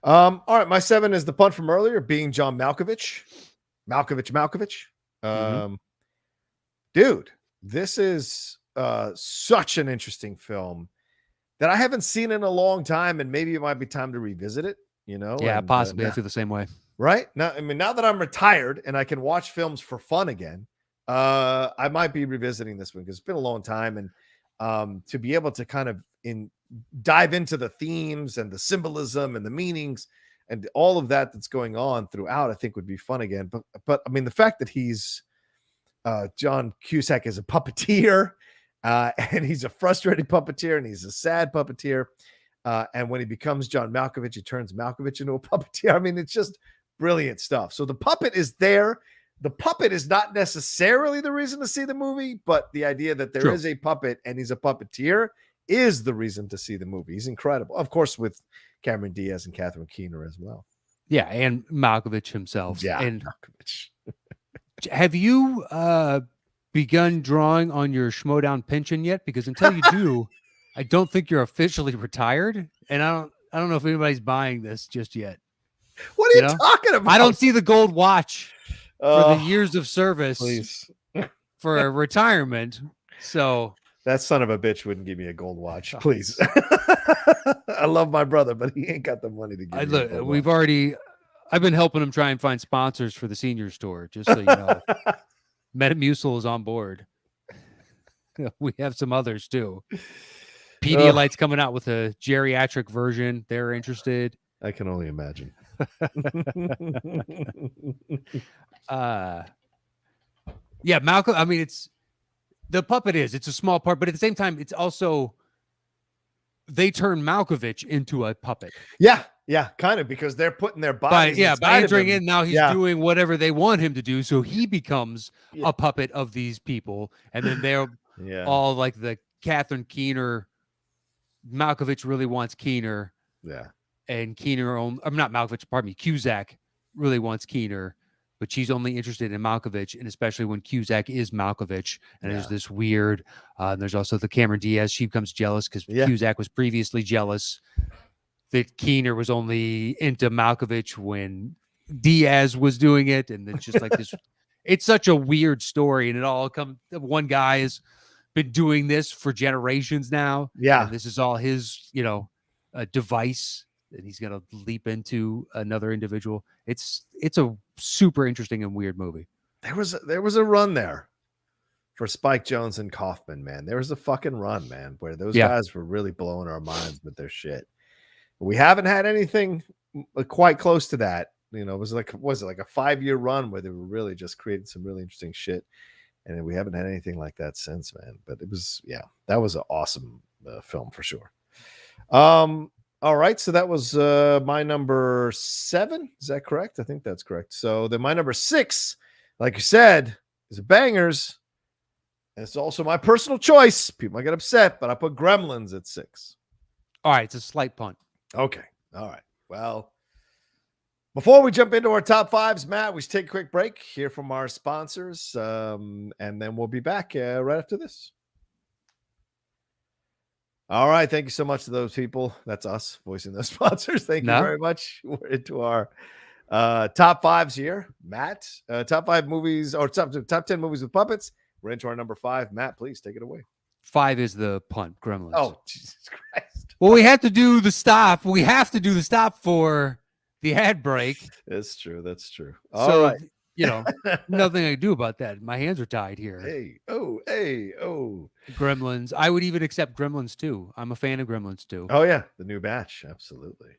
All right, my 7 is the punt from earlier, being John Malkovich. Dude, this is such an interesting film that I haven't seen in a long time, and maybe it might be time to revisit it. Yeah, possibly. I feel the same way. Right now, now that I'm retired and I can watch films for fun again, I might be revisiting this one because it's been a long time, and to be able to kind of dive into the themes and the symbolism and the meanings and all of that that's going on throughout, I think would be fun again. But I mean, the fact that he's John Cusack is a puppeteer, and he's a frustrated puppeteer, and he's a sad puppeteer. And when he becomes John Malkovich, he turns Malkovich into a puppeteer. I mean, it's just brilliant stuff. So the puppet is there. The puppet is not necessarily the reason to see the movie, but the idea that there is a puppet and he's a puppeteer is the reason to see the movie. He's incredible. Of course, with Cameron Diaz and Catherine Keener as well. Yeah, and Malkovich himself. Yeah, and Malkovich. Have you begun drawing on your Schmodown pension yet? Because until you do, I don't think you're officially retired, and I don't know if anybody's buying this just yet. What are you talking about? I don't see the gold watch for the years of service for a retirement. So that son of a bitch wouldn't give me a gold watch, please. I love my brother, but he ain't got the money to give me a gold watch. I've been helping him try and find sponsors for the senior store, just so you know. Metamucil is on board. We have some others too. Pedialyte's coming out with a geriatric version. They're interested. I can only imagine. Yeah, Malcolm. I mean, it's a small part, but at the same time, it's also they turn Malkovich into a puppet. Yeah, kind of, because they're putting their bodies. By entering in, now he's doing whatever they want him to do, so he becomes a puppet of these people, and then they're all like the Catherine Keener. Malkovich really wants Keener. Yeah. And Keener, I'm not Malkovich, pardon me, Cusack really wants Keener, but she's only interested in Malkovich, and especially when Cusack is Malkovich. And there's this weird, there's also the Cameron Diaz. She becomes jealous because Cusack was previously jealous that Keener was only into Malkovich when Diaz was doing it. And it's just like this, it's such a weird story. And it all comes, one guy has been doing this for generations now. Yeah. And this is all his, device that he's going to leap into another individual. It's a super interesting and weird movie. There was a run there for Spike Jonze and Kaufman, man. There was a fucking run, man, where those guys were really blowing our minds with their shit. We haven't had anything quite close to that. Was it like a 5-year run where they were really just creating some really interesting shit, and we haven't had anything like that since, man. But it was, that was an awesome film for sure. All right, so that was my number 7. Is that correct? I think that's correct. So then my number 6, like you said, is a bangers. And it's also my personal choice. People might get upset, but I put Gremlins at 6. All right, it's a slight punt. Okay. All right. Well, before we jump into our top 5s, Matt, we should take a quick break, hear from our sponsors, and then we'll be back right after this. All right. Thank you so much to those people. That's us voicing those sponsors. Thank you very much. We're into our top 5s here. Matt, top 5 movies or top 10 movies with puppets. We're into our number 5. Matt, please take it away. 5 is the punt, Gremlins. Oh, Jesus Christ. Well, we have to do the stop. We have to do the stop for the ad break. That's true. That's true. All right. Nothing I can do about that. My hands are tied here. Hey. Gremlins. I would even accept Gremlins 2. I'm a fan of Gremlins 2. Oh, yeah. The new batch. Absolutely.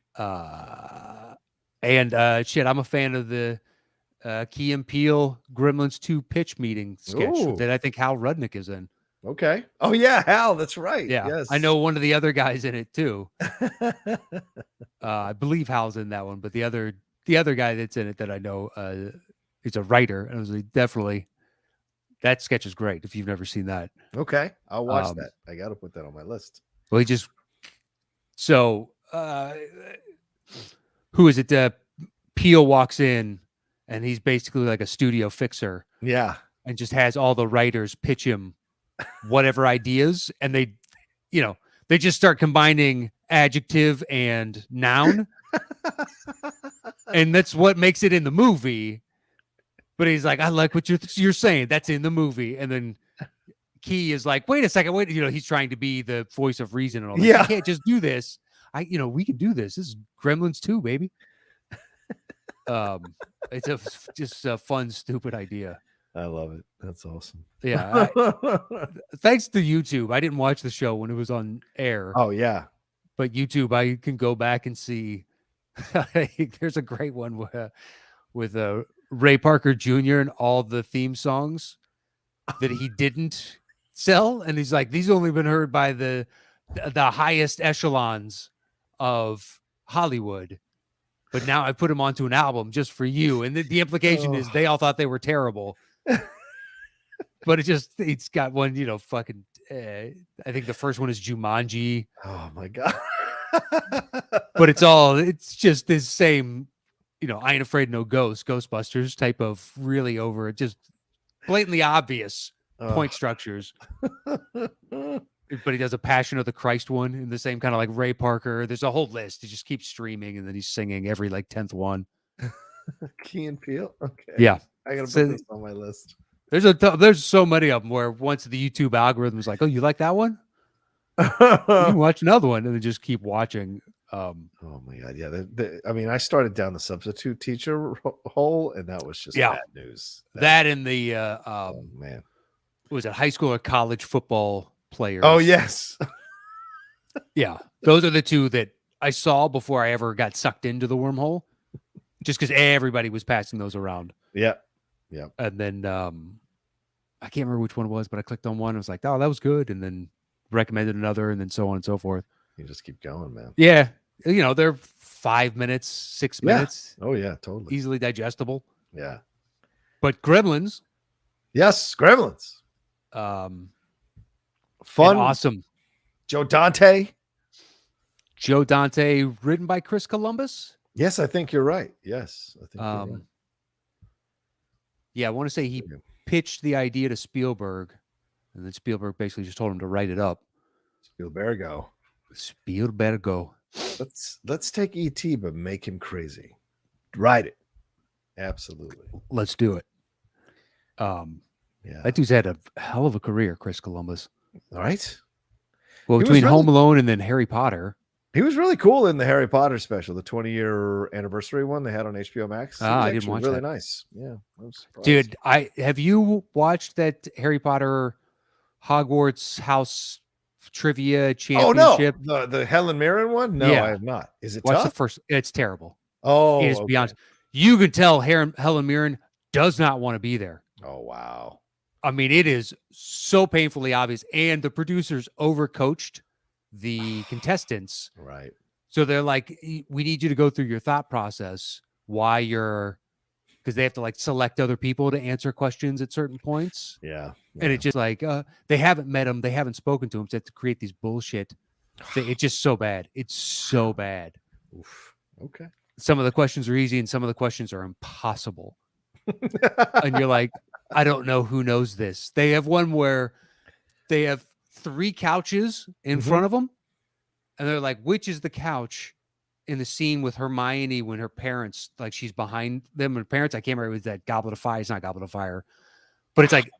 And shit, I'm a fan of the Key and Peele Gremlins 2 pitch meeting sketch that I think Hal Rudnick is in. Okay. Oh, yeah, Hal. That's right. Yeah. Yes. I know one of the other guys in it, too. I believe Hal's in that one, but the other guy that's in it that I know he's a writer. And I was like, definitely, that sketch is great if you've never seen that. Okay. I'll watch that. I got to put that on my list. Well, who is it? Peele walks in and he's basically like a studio fixer. Yeah. And just has all the writers pitch him whatever ideas. And they just start combining adjective and noun. And that's what makes it in the movie. But he's like, I like what you're saying. That's in the movie. And then Key is like, wait a second, wait. He's trying to be the voice of reason and all that. Yeah. You can't just do this. We can do this. This is Gremlins 2, baby. It's just a fun, stupid idea. I love it. That's awesome. Yeah. Thanks to YouTube. I didn't watch the show when it was on air. Oh, yeah. But YouTube, I can go back and see. There's a great one with Ray Parker Jr. and all the theme songs that he didn't sell. And he's like, these only been heard by the highest echelons of Hollywood. But now I put them onto an album just for you. And the implication is they all thought they were terrible. But it's got one, fucking, I think the first one is Jumanji. Oh my God. But it's just this same, I Ain't Afraid No Ghost, Ghostbusters type of really over, just blatantly obvious point structures. But he does a Passion of the Christ one in the same kind of like Ray Parker. There's a whole list. He just keeps streaming and then he's singing every like 10th one. Key and Peele. Okay. Yeah. I gotta put this on my list. There's so many of them where once the YouTube algorithm is like, oh, you like that one? You can watch another one and then just keep watching. Oh my God. Yeah. I started down the substitute teacher hole and that was just bad news. That and the, oh man. Was it high school or college football players? Oh yes. Yeah. Those are the two that I saw before I ever got sucked into the wormhole, just because everybody was passing those around. Yeah. Yeah. And then I can't remember which one it was, but I clicked on one. I was like, oh, that was good. And then recommended another and then so on and so forth. You just keep going, man. Yeah. They're 5 minutes, 6 minutes. Oh yeah, totally. Easily digestible. Yeah. But Gremlins. Yes, Gremlins. Fun. Awesome. Joe Dante, written by Chris Columbus. Yes, I think you're right. Yes, I think you're right. Yeah, I want to say he pitched the idea to Spielberg, and then Spielberg basically just told him to write it up. Spielbergo. Let's take E.T., but make him crazy. Write it. Absolutely. Let's do it. Yeah, that dude's had a hell of a career, Chris Columbus. All right. Well, between Home Alone and then Harry Potter. He was really cool in the Harry Potter special, the 20-year anniversary one they had on HBO Max. I didn't watch really that. Nice. Yeah. I was surprised. Dude, have you watched that Harry Potter Hogwarts House Trivia Championship? Oh, no. The Helen Mirren one? No, I have not. Is it tough? The first. It's terrible. Oh, it is beyond. You can tell Helen Mirren does not want to be there. Oh, wow. I mean, it is so painfully obvious. And the producers overcoached the contestants. Right. So they're like, we need you to go through your thought process because they have to like select other people to answer questions at certain points. Yeah. And it's just like, they haven't met him. They haven't spoken to him. So they have to create these bullshit. It's just so bad. It's so bad. Oof. Okay. Some of the questions are easy and some of the questions are impossible. And you're like, I don't know who knows this. They have one where they have 3 couches in front of them. And they're like, which is the couch in the scene with Hermione when her parents, like she's behind them and her parents, I can't remember, it was that Goblet of Fire. It's not Goblet of Fire. But it's like,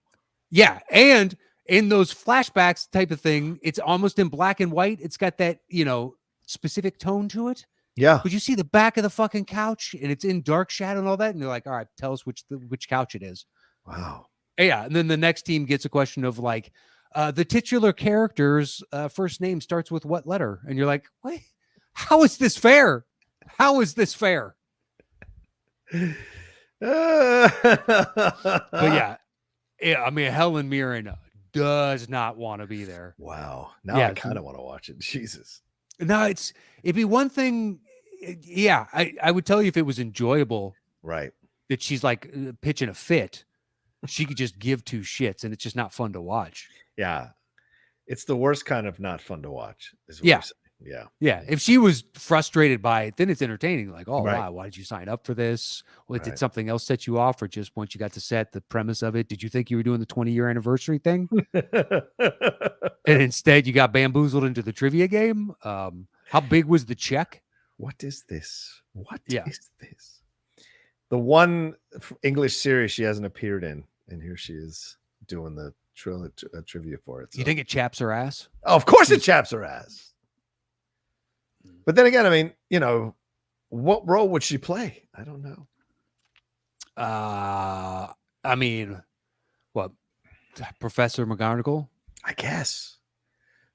yeah. And in those flashbacks type of thing, it's almost in black and white. It's got that, specific tone to it. Yeah. But you see the back of the fucking couch and it's in dark shadow and all that. And they're like, all right, tell us which couch it is. Wow. Yeah. And then the next team gets a question of like, the titular character's first name starts with what letter? And you're like, what? How is this fair? How is this fair? But yeah, I mean, Helen Mirren does not want to be there. Wow. Now I kind of want to watch it. Jesus. No, it'd be one thing. Yeah, I would tell you if it was enjoyable. Right. That she's like pitching a fit. She could just give 2 shits and it's just not fun to watch. Yeah. It's the worst kind of not fun to watch. Yeah. Yeah. Yeah. If she was frustrated by it, then it's entertaining. Like, oh, right. Wow, why did you sign up for this? Well, did something else set you off? Or just once you got to set the premise of it, did you think you were doing the 20-year anniversary thing? And instead you got bamboozled into the trivia game? How big was the check? What is this? What Yeah. is this? The one English series she hasn't appeared in, and here she is doing the trivia for it. So. You think it chaps her ass? Oh, of course it chaps her ass. But then again, I mean, what role would she play? I don't know. I mean, what? Professor McGonagall? I guess.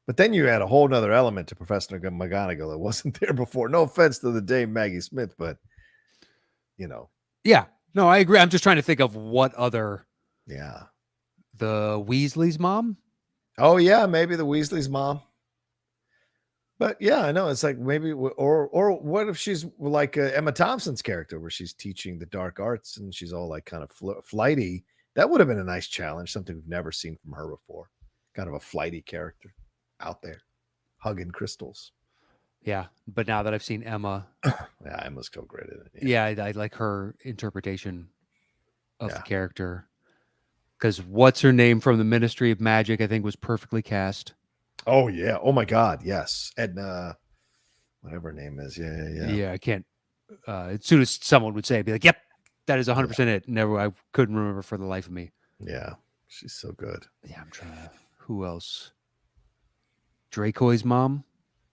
But then you add a whole nother element to Professor McGonagall that wasn't there before. No offense to the Dame Maggie Smith, but Yeah. No, I agree. I'm just trying to think of what other. Yeah. The Weasley's mom? Oh yeah, maybe the Weasley's mom. But yeah, I know it's like maybe, or what if she's like Emma Thompson's character, where she's teaching the dark arts and she's all like kind of flighty. That would have been a nice challenge, something we've never seen from her before. Kind of a flighty character out there, hugging crystals. Yeah, but now that I've seen Emma, yeah, Emma's so great at it. Yeah, I like her interpretation of the character. Because what's her name from the Ministry of Magic? I think was perfectly cast. Oh yeah! Oh my God! Yes, Edna, whatever her name is. Yeah. Yeah, I can't. As soon as someone would say, I'd be like, "Yep, that is 100% it." Never, I couldn't remember for the life of me. Yeah, she's so good. Yeah, I'm trying to. Who else? Draco's mom?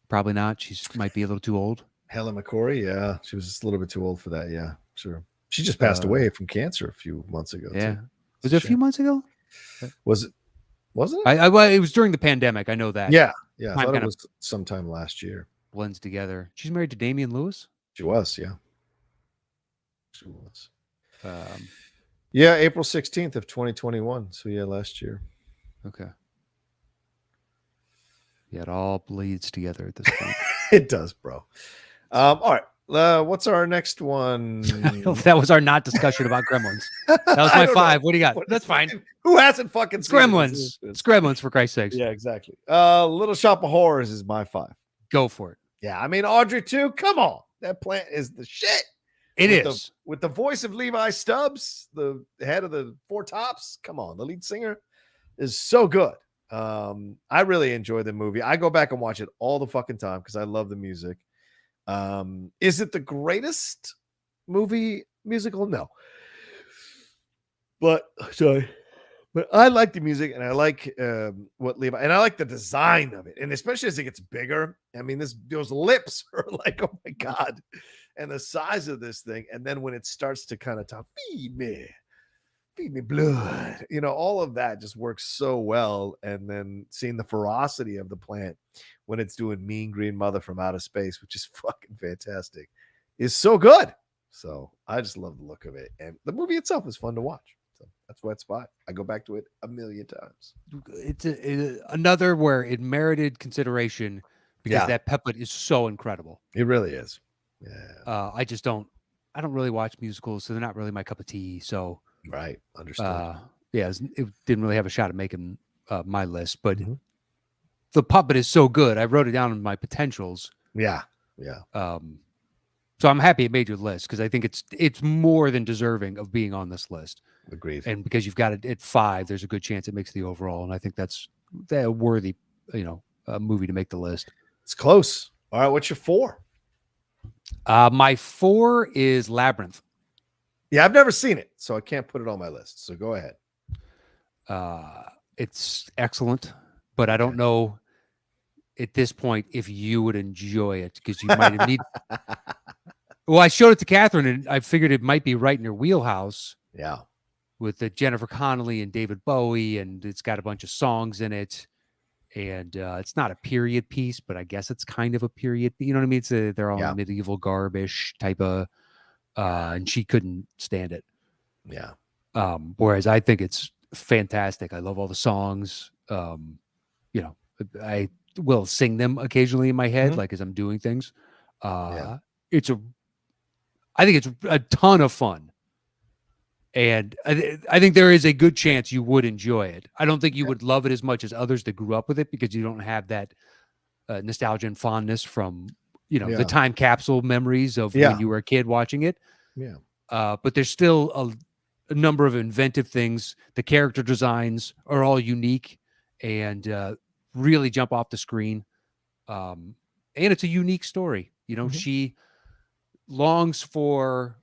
Probably not. She might be a little too old. Helen McCrory. Yeah, she was just a little bit too old for that. Yeah, sure. She just passed away from cancer a few months ago. Yeah, was it a few months ago? Was it? Wasn't it? It was during the pandemic. I know that. Yeah. I thought it was sometime last year. Blends together. She's married to Damian Lewis. She was. Yeah. She was. Yeah, April 16th of 2021. So yeah, last year. Okay. Yeah, it all bleeds together at this point. It does, bro. All right. What's our next one? That was our not discussion about Gremlins. That was my 5. What do you got? That's fine. Who hasn't fucking seen Gremlins? It's Gremlins, for Christ's sakes. Yeah, exactly. Little Shop of Horrors is my 5. Go for it. Yeah, I mean Audrey too. Come on, that plant is the shit. It is with the voice of Levi Stubbs, the head of the Four Tops. Come on, the lead singer is so good. I really enjoy the movie. I go back and watch it all the fucking time because I love the music. Is it the greatest musical? No. But I like the music and I like what Levi, and I like the design of it, and especially as it gets bigger. I mean, those lips are like, oh my God, and the size of this thing, and then when it starts to kind of talk, feed me blood, all of that just works so well. And then seeing the ferocity of the plant when it's doing Mean Green Mother from Outer Space, which is fucking fantastic, is so good. So I just love the look of it, and the movie itself is fun to watch. So that's why it's 5. I go back to it a million times. It's another where it merited consideration because that puppet is so incredible. It really is. Yeah. I don't really watch musicals, so they're not really my cup of tea. So right, understood. It didn't really have a shot at making my list, but the puppet is so good. I wrote it down in my potentials. Yeah. So I'm happy it made your list because I think it's more than deserving of being on this list. Agreed. And because you've got it at 5, there's a good chance it makes the overall, and I think that's a worthy, movie to make the list. It's close. All right, what's your 4? My 4 is Labyrinth. Yeah, I've never seen it, so I can't put it on my list. So go ahead. It's excellent, but I don't know at this point if you would enjoy it because you might need. Well, I showed it to Catherine, and I figured it might be right in her wheelhouse. Yeah, with the Jennifer Connelly and David Bowie, and it's got a bunch of songs in it, and it's not a period piece, but I guess it's kind of a period. You know what I mean? They're all medieval garbish type of, and she couldn't stand it. Yeah. Whereas I think it's fantastic. I love all the songs. I will sing them occasionally in my head, like as I'm doing things. I think it's a ton of fun. And I think there is a good chance you would enjoy it. I don't think you would love it as much as others that grew up with it because you don't have that nostalgia and fondness from, the time capsule memories of when you were a kid watching it. Yeah. But there's still a number of inventive things. The character designs are all unique and really jump off the screen. and it's a unique story. You know, she longs for,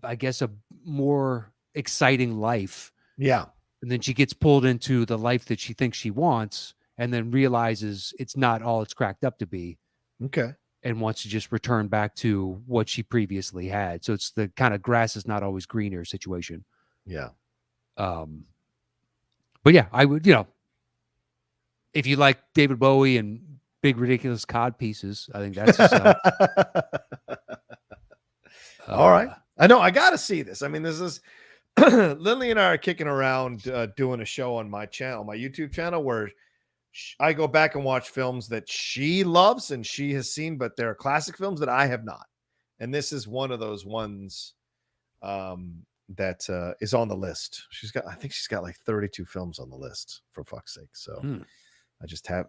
I guess, a more exciting life. Yeah. And then she gets pulled into the life that she thinks she wants, and then realizes it's not all it's cracked up to be. Okay. And wants to just return back to what she previously had. So it's the kind of grass is not always greener situation. Yeah. But yeah, I would, you know, if you like David Bowie and big ridiculous cod pieces, I think that's all right. I know I gotta see this. I mean, this is Lindley and I are kicking around doing a show on my channel, my YouTube channel, where I go back and watch films that she loves and she has seen, but they're classic films that I have not. And this is one of those ones that is on the list. I think she's got like 32 films on the list, for fuck's sake. So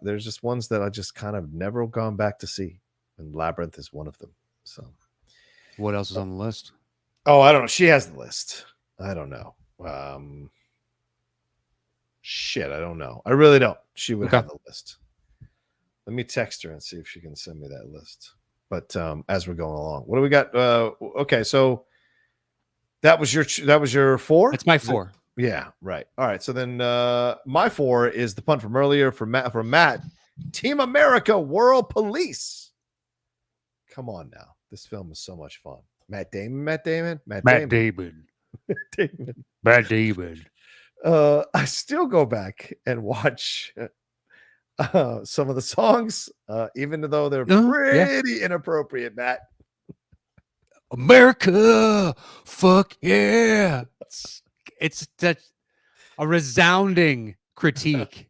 there's just ones that I just kind of never gone back to see. And Labyrinth is one of them. So what else is on the list? Oh, I don't know. She has the list. I don't know. Shit, I don't know. I really don't. She would have the list. Let me text her and see if she can send me that list. But as we're going along, what do we got? Okay, so that was your 4? That's my 4. Yeah, right. All right. So then my 4 is the punt from earlier from Matt. Team America World Police. Come on now. This film is so much fun. Matt Damon. I still go back and watch some of the songs, even though they're pretty inappropriate, Matt. America, fuck yeah. It's a resounding critique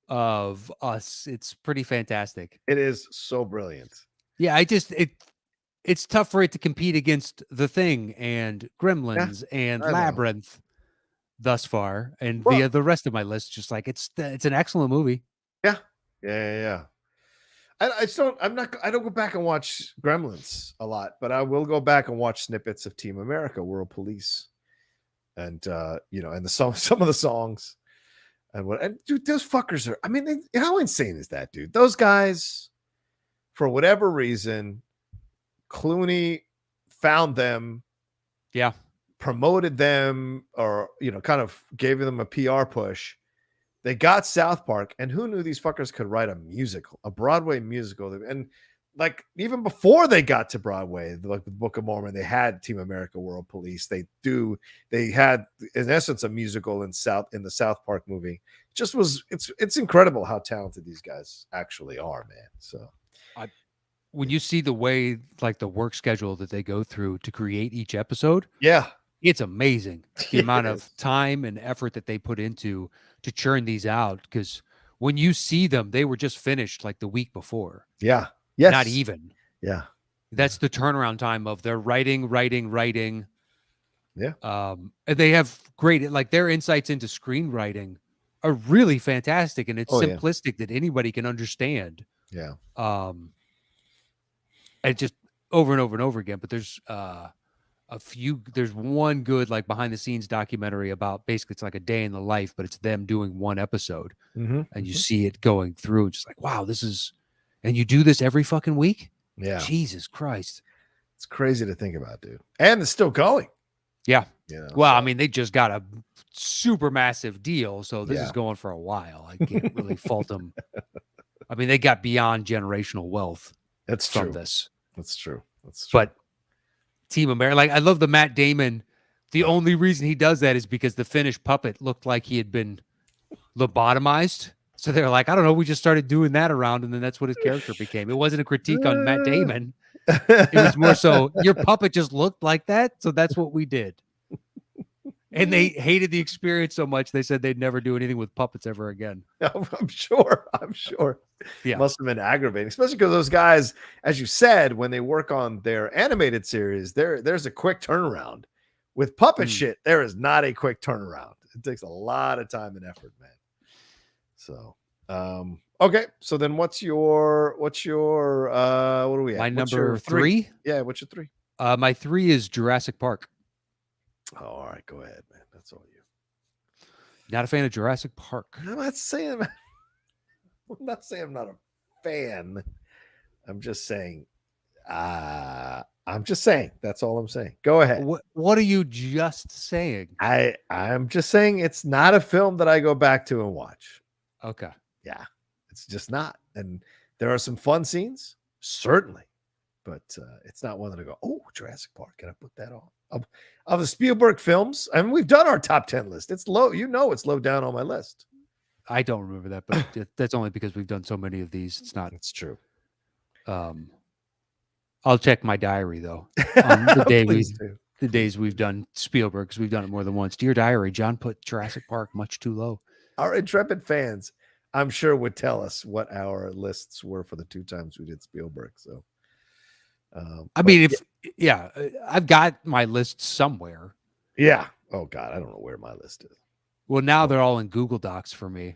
of us. It's pretty fantastic. It is so brilliant. Yeah, it's tough for it to compete against The Thing and Gremlins and Labyrinth thus far, and via the rest of my list. Just like it's an excellent movie. Yeah. I don't go back and watch Gremlins a lot, but I will go back and watch snippets of Team America World Police, and and some of the songs, and dude, those fuckers are. I mean, how insane is that, dude? Those guys, for whatever reason, Clooney found them, promoted them, or kind of gave them a PR push. They got South Park, and who knew these fuckers could write a Broadway musical? And like even before they got to Broadway, like the Book of Mormon, they had Team America World Police. They had in essence a musical in the South Park movie. It's incredible how talented these guys actually are, man. So when you see the way, like the work schedule that they go through to create each episode, it's amazing the amount of time and effort that they put into to churn these out. Because when you see them, they were just finished like the week before. Yes. Not even. Yeah. That's the turnaround time of their writing. Yeah. And they have great, like their insights into screenwriting are really fantastic, and it's simplistic that anybody can understand. Yeah. And just over and over and over again. But there's there's one good like behind the scenes documentary about basically it's like a day in the life, but it's them doing one episode, and you see it going through, just like, wow, and you do this every fucking week. Yeah. Jesus Christ. It's crazy to think about, dude. And it's still going. Yeah. I mean, they just got a super massive deal, so this is going for a while. I can't really fault them. I mean, they got beyond generational wealth. That's from true. This. That's true. But Team America, like I love the Matt Damon. The only reason he does that is because the finished puppet looked like he had been lobotomized. So they're like, I don't know, we just started doing that around, and then that's what his character became. It wasn't a critique on Matt Damon. It was more so your puppet just looked like that, so that's what we did. And they hated the experience so much, they said they'd never do anything with puppets ever again. I'm sure. Yeah. Must have been aggravating, especially because those guys, as you said, when they work on their animated series, there's a quick turnaround. With puppet shit, there is not a quick turnaround. It takes a lot of time and effort, man. So, okay. So then what's your what are we at? My number 3? Yeah. What's your 3? My 3 is Jurassic Park. Oh, all right. Go ahead, man. That's all you. Not a fan of Jurassic Park. I'm not saying I'm not a fan. I'm just saying. I'm just saying. That's all I'm saying. Go ahead. What are you just saying? I'm just saying it's not a film that I go back to and watch. Okay. Yeah, it's just not. And there are some fun scenes, certainly, but it's not one that I go, oh, Jurassic Park. Can I put that on? Of the Spielberg films, I mean, we've done our top 10 list. It's low. It's low down on my list. I don't remember that, but that's only because we've done so many of these. It's not. It's true. I'll check my diary though. On the the days we've done Spielberg, because we've done it more than once. Dear diary, John put Jurassic Park much too low. Our intrepid fans, I'm sure, would tell us what our lists were for the 2 times we did Spielberg. So, I mean, I've got my list somewhere. Yeah. Oh God, I don't know where my list is. Well, now they're all in Google Docs for me.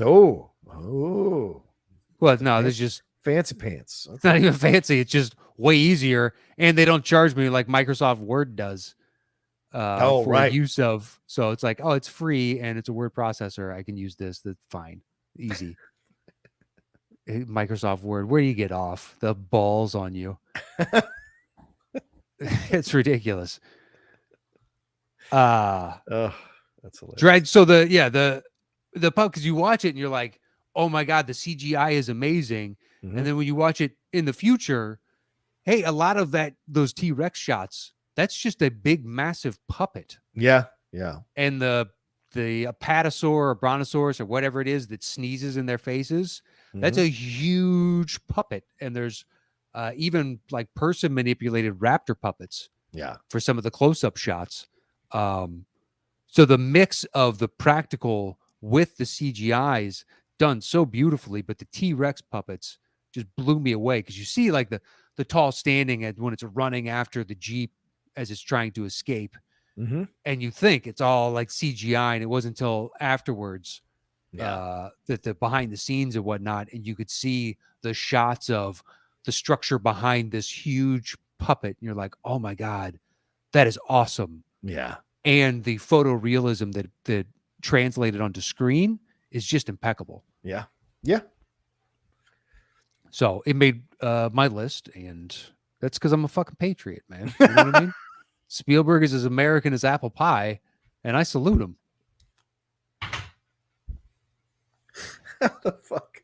Oh. Well, no, there's just fancy pants. Okay. It's not even fancy. It's just way easier, and they don't charge me like Microsoft Word does. For use of. So it's like, oh, it's free and it's a word processor. I can use this. That's fine, easy. Microsoft Word. Where do you get off? The balls on you. It's ridiculous. Oh, that's hilarious. Dread. So the pub, because you watch it and you're like, oh my God, the CGI is amazing. Mm-hmm. And then when you watch it in the future, hey, a lot of those T-Rex shots, that's just a big, massive puppet. Yeah. And the apatosaur or brontosaurus or whatever it is that sneezes in their faces, that's a huge puppet. And there's even like person manipulated raptor puppets. Yeah. For some of the close-up shots. So the mix of the practical with the CGI's done so beautifully, but the T-Rex puppets just blew me away, because you see like the tall standing when it's running after the Jeep as it's trying to escape. Mm-hmm. And you think it's all like CGI, and it wasn't until afterwards that the behind the scenes and whatnot, and you could see the shots of the structure behind this huge puppet, and you're like, oh my God, that is awesome. Yeah. And the photorealism that translated onto screen is just impeccable. Yeah. So it made my list, and that's because I'm a fucking patriot, man. You know what I mean? Spielberg is as American as apple pie, and I salute him. How the fuck?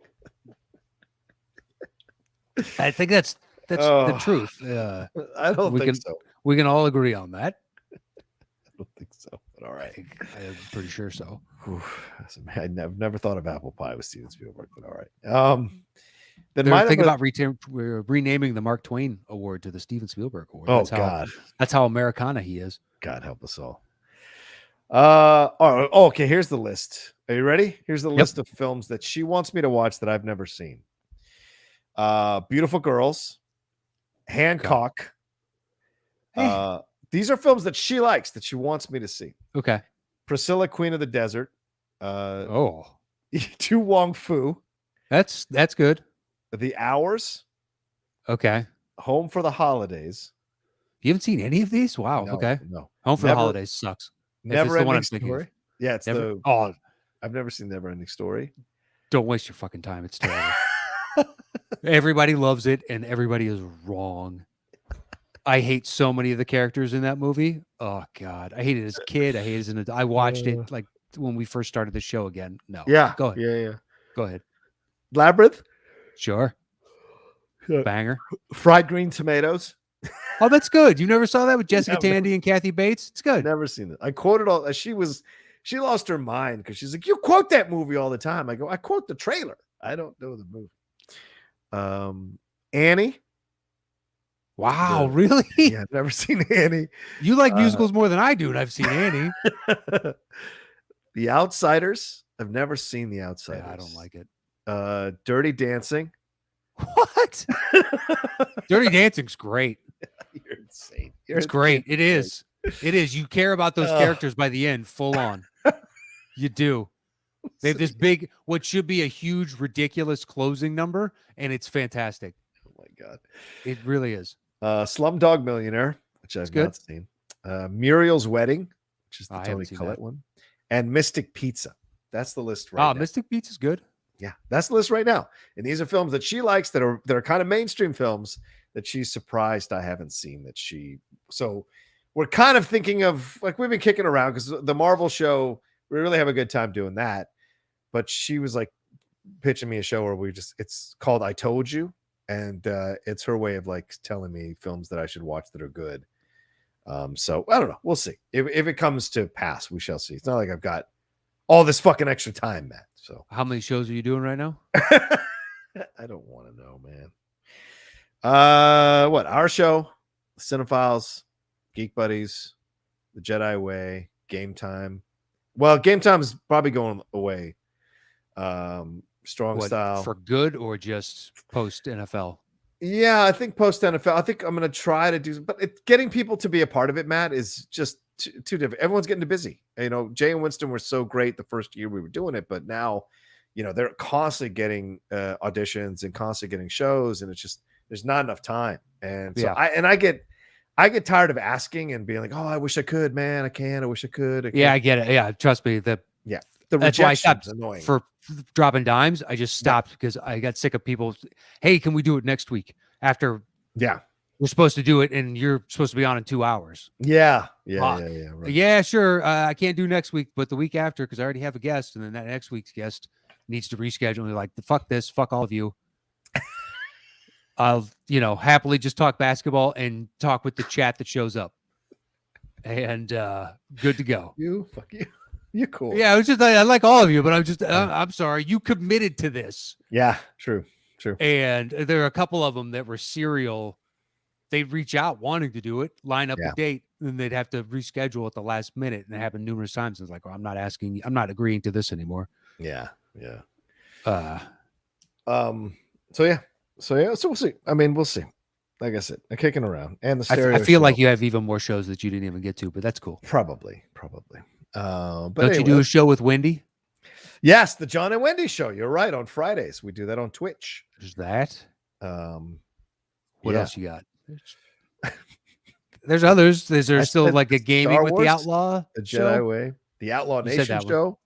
I think that's the truth. I don't think so. We can all agree on that. I don't think so, but all right. I'm pretty sure so. I've never thought of apple pie with Steven Spielberg, but all right. They're thinking about renaming the Mark Twain Award to the Steven Spielberg Award. Oh, God. That's how Americana he is. God help us all. Okay, here's the list. Are you ready? Here's the list of films that she wants me to watch that I've never seen. Beautiful Girls, Hancock. Hey. These are films that she likes, that she wants me to see. Okay. Priscilla, Queen of the Desert. Tu Wong Fu. That's good. The Hours. Okay. Home for the Holidays. You haven't seen any of these? Wow. No, okay. No. Home for the Holidays sucks. Never Ending Story. Yeah, it's I've never seen Never Ending Story. Don't waste your fucking time. It's terrible. Everybody loves it, and everybody is wrong. I hate so many of the characters in that movie. Oh God, I hated it as a kid. I hated it as an adult. I watched it like when we first started the show again. No. Yeah. Go ahead. Yeah. Go ahead. Labyrinth. Sure. Banger. Fried Green Tomatoes. Oh, that's good. You never saw that with Jessica Tandy and Kathy Bates? It's good. Never seen it. I quoted all. She lost her mind because she's like, you quote that movie all the time. I go, I quote the trailer. I don't know the movie. Annie. Wow, really? Yeah, I've never seen Annie. You like musicals more than I do, and I've seen Annie. The Outsiders. I've never seen The Outsiders. Yeah, I don't like it. Dirty Dancing. What? Dirty Dancing's great. You're insane. It's great. It is. It is. You care about those characters by the end, full on. You do. They have this big, what should be a huge, ridiculous closing number, and it's fantastic. Oh my God. It really is. Slumdog Millionaire, which I've not seen. Muriel's Wedding, which is the Toni Collette one. And Mystic Pizza. That's the list right now. Mystic Pizza's good. Yeah, that's the list right now. And these are films that she likes that are kind of mainstream films that she's surprised I haven't seen so we're kind of thinking of like we've been kicking around because the Marvel show, we really have a good time doing that. But she was like pitching me a show where it's called I Told You. And it's her way of like telling me films that I should watch that are good. So I don't know. We'll see. If it comes to pass, we shall see. It's not like I've got all this fucking extra time, Matt. So how many shows are you doing right now? I don't want to know, man. What? Our show, Cinephiles, Geek Buddies, The Jedi Way, Game Time. Well, Game Time's probably going away. Strong Style for good or just post NFL? Yeah, I think post NFL. I think I'm going to try to do, but getting people to be a part of it, Matt, is just too different. Everyone's getting too busy. You know, Jay and Winston were so great the first year we were doing it, but now, you know, they're constantly getting auditions and constantly getting shows, and it's just there's not enough time. And so I get tired of asking and being like, oh, I wish I could, man. I can't. I wish I could. Yeah, I get it. Yeah, trust me. The that's why I stopped annoying. For dropping dimes. I just stopped because I got sick of people. Hey, can we do it next week? After we're supposed to do it, and you're supposed to be on in 2 hours. Yeah. Right. Yeah, sure. I can't do next week, but the week after because I already have a guest, and then that next week's guest needs to reschedule. And they're like, fuck this, fuck all of you. I'll happily just talk basketball and talk with the chat that shows up, and good to go. Fuck you. You're cool. Yeah, I was just I like all of you, but I'm sorry. You committed to this. Yeah, true. And there are a couple of them that were serial. They'd reach out wanting to do it, line up a date, and they'd have to reschedule at the last minute. And it happened numerous times. It's like, I'm not agreeing to this anymore. Yeah. So we'll see. I mean, we'll see. Like I said, I'm kicking around, and the stereo. I feel like you have even more shows that you didn't even get to, but that's cool. Probably. But don't you do a show with Wendy? Yes, the John and Wendy show. You're right. On Fridays, we do that on Twitch. There's that. What else you got? There's others. Is there still like a gaming with the Outlaw? The Jedi Way, the Outlaw Nation show.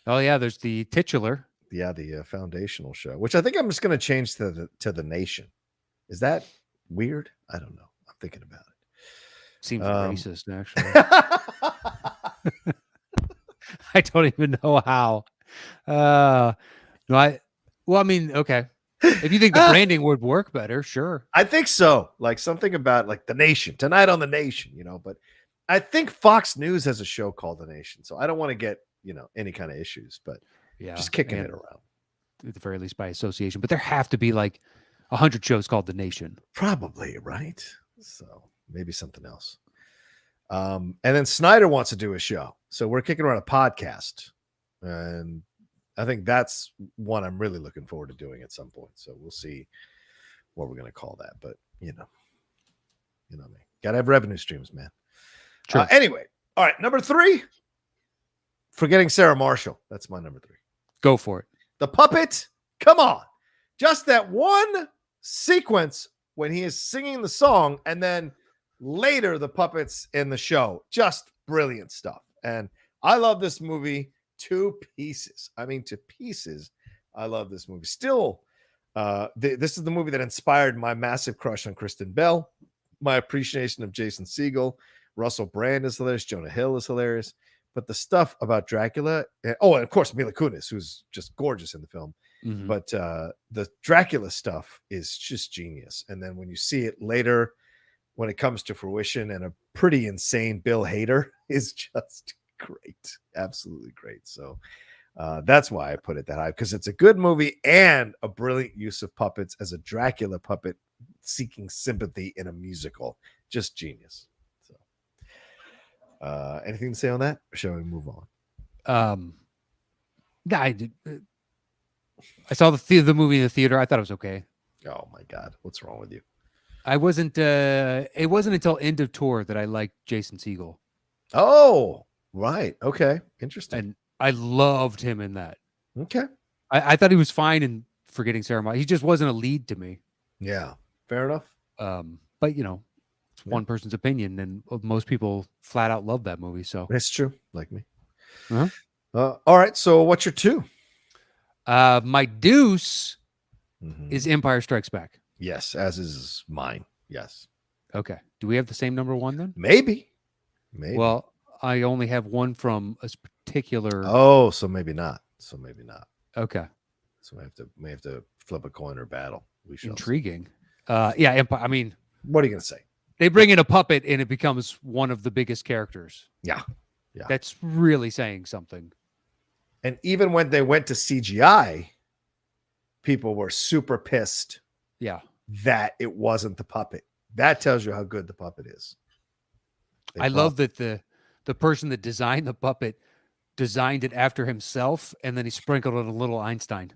Oh yeah, there's the titular. Yeah, the foundational show, which I think I'm just going to change to the Nation. Is that weird? I don't know. I'm thinking about it. Seems racist, actually. I don't even know how. Okay. If you think the branding would work better, sure. I think so. Like something about like the Nation tonight on the Nation, but I think Fox News has a show called The Nation. So I don't want to get, any kind of issues, but just kicking it around. At the very least by association, but there have to be like 100 shows called The Nation. Probably, right? So maybe something else. And then Snyder wants to do a show. So we're kicking around a podcast. And I think that's one I'm really looking forward to doing at some point. So we'll see what we're going to call that. But, you know me. Got to have revenue streams, man. Sure. Anyway. All right. Number 3. Forgetting Sarah Marshall. That's my number 3. Go for it. The puppet. Come on. Just that one sequence when he is singing the song and then later the puppets in the show. Just brilliant stuff. And I love this movie to pieces. I mean, to pieces. I love this movie. Still, this is the movie that inspired my massive crush on Kristen Bell, my appreciation of Jason Segel. Russell Brand is hilarious. Jonah Hill is hilarious. But the stuff about Dracula, and of course, Mila Kunis, who's just gorgeous in the film. Mm-hmm. But the Dracula stuff is just genius. And then when you see it later, when it comes to fruition, and a pretty insane Bill Hader is just great. Absolutely great. So that's why I put it that high, because it's a good movie and a brilliant use of puppets as a Dracula puppet seeking sympathy in a musical. Just genius. Anything to say on that, or shall we move on? I saw the movie in the theater. I thought it was okay. Oh my God, what's wrong with you? I wasn't. It wasn't until end of tour that I liked Jason Segel. Oh, right. Okay, interesting. And I loved him in that. Okay, I thought he was fine in Forgetting Sarah Marshall. He just wasn't a lead to me. Yeah, fair enough. But it's one person's opinion, and most people flat out love that movie. So it's true, like me. Uh-huh. All right. So, what's your 2? My deuce Mhm. is Empire Strikes Back. Yes, as is mine. Yes. Okay. Do we have the same number one then? Maybe. Well, I only have one from a particular. Oh, so maybe not. Okay. So we have to flip a coin or battle. We shall Intriguing. Yeah, Empire. I mean, what are you gonna say? they bring in a puppet and it becomes one of the biggest characters. Yeah. That's really saying something. And even when they went to CGI, people were super pissed. Yeah. That it wasn't the puppet. That tells you how good the puppet is. I love that the person that designed the puppet designed it after himself, and then he sprinkled in a little Einstein,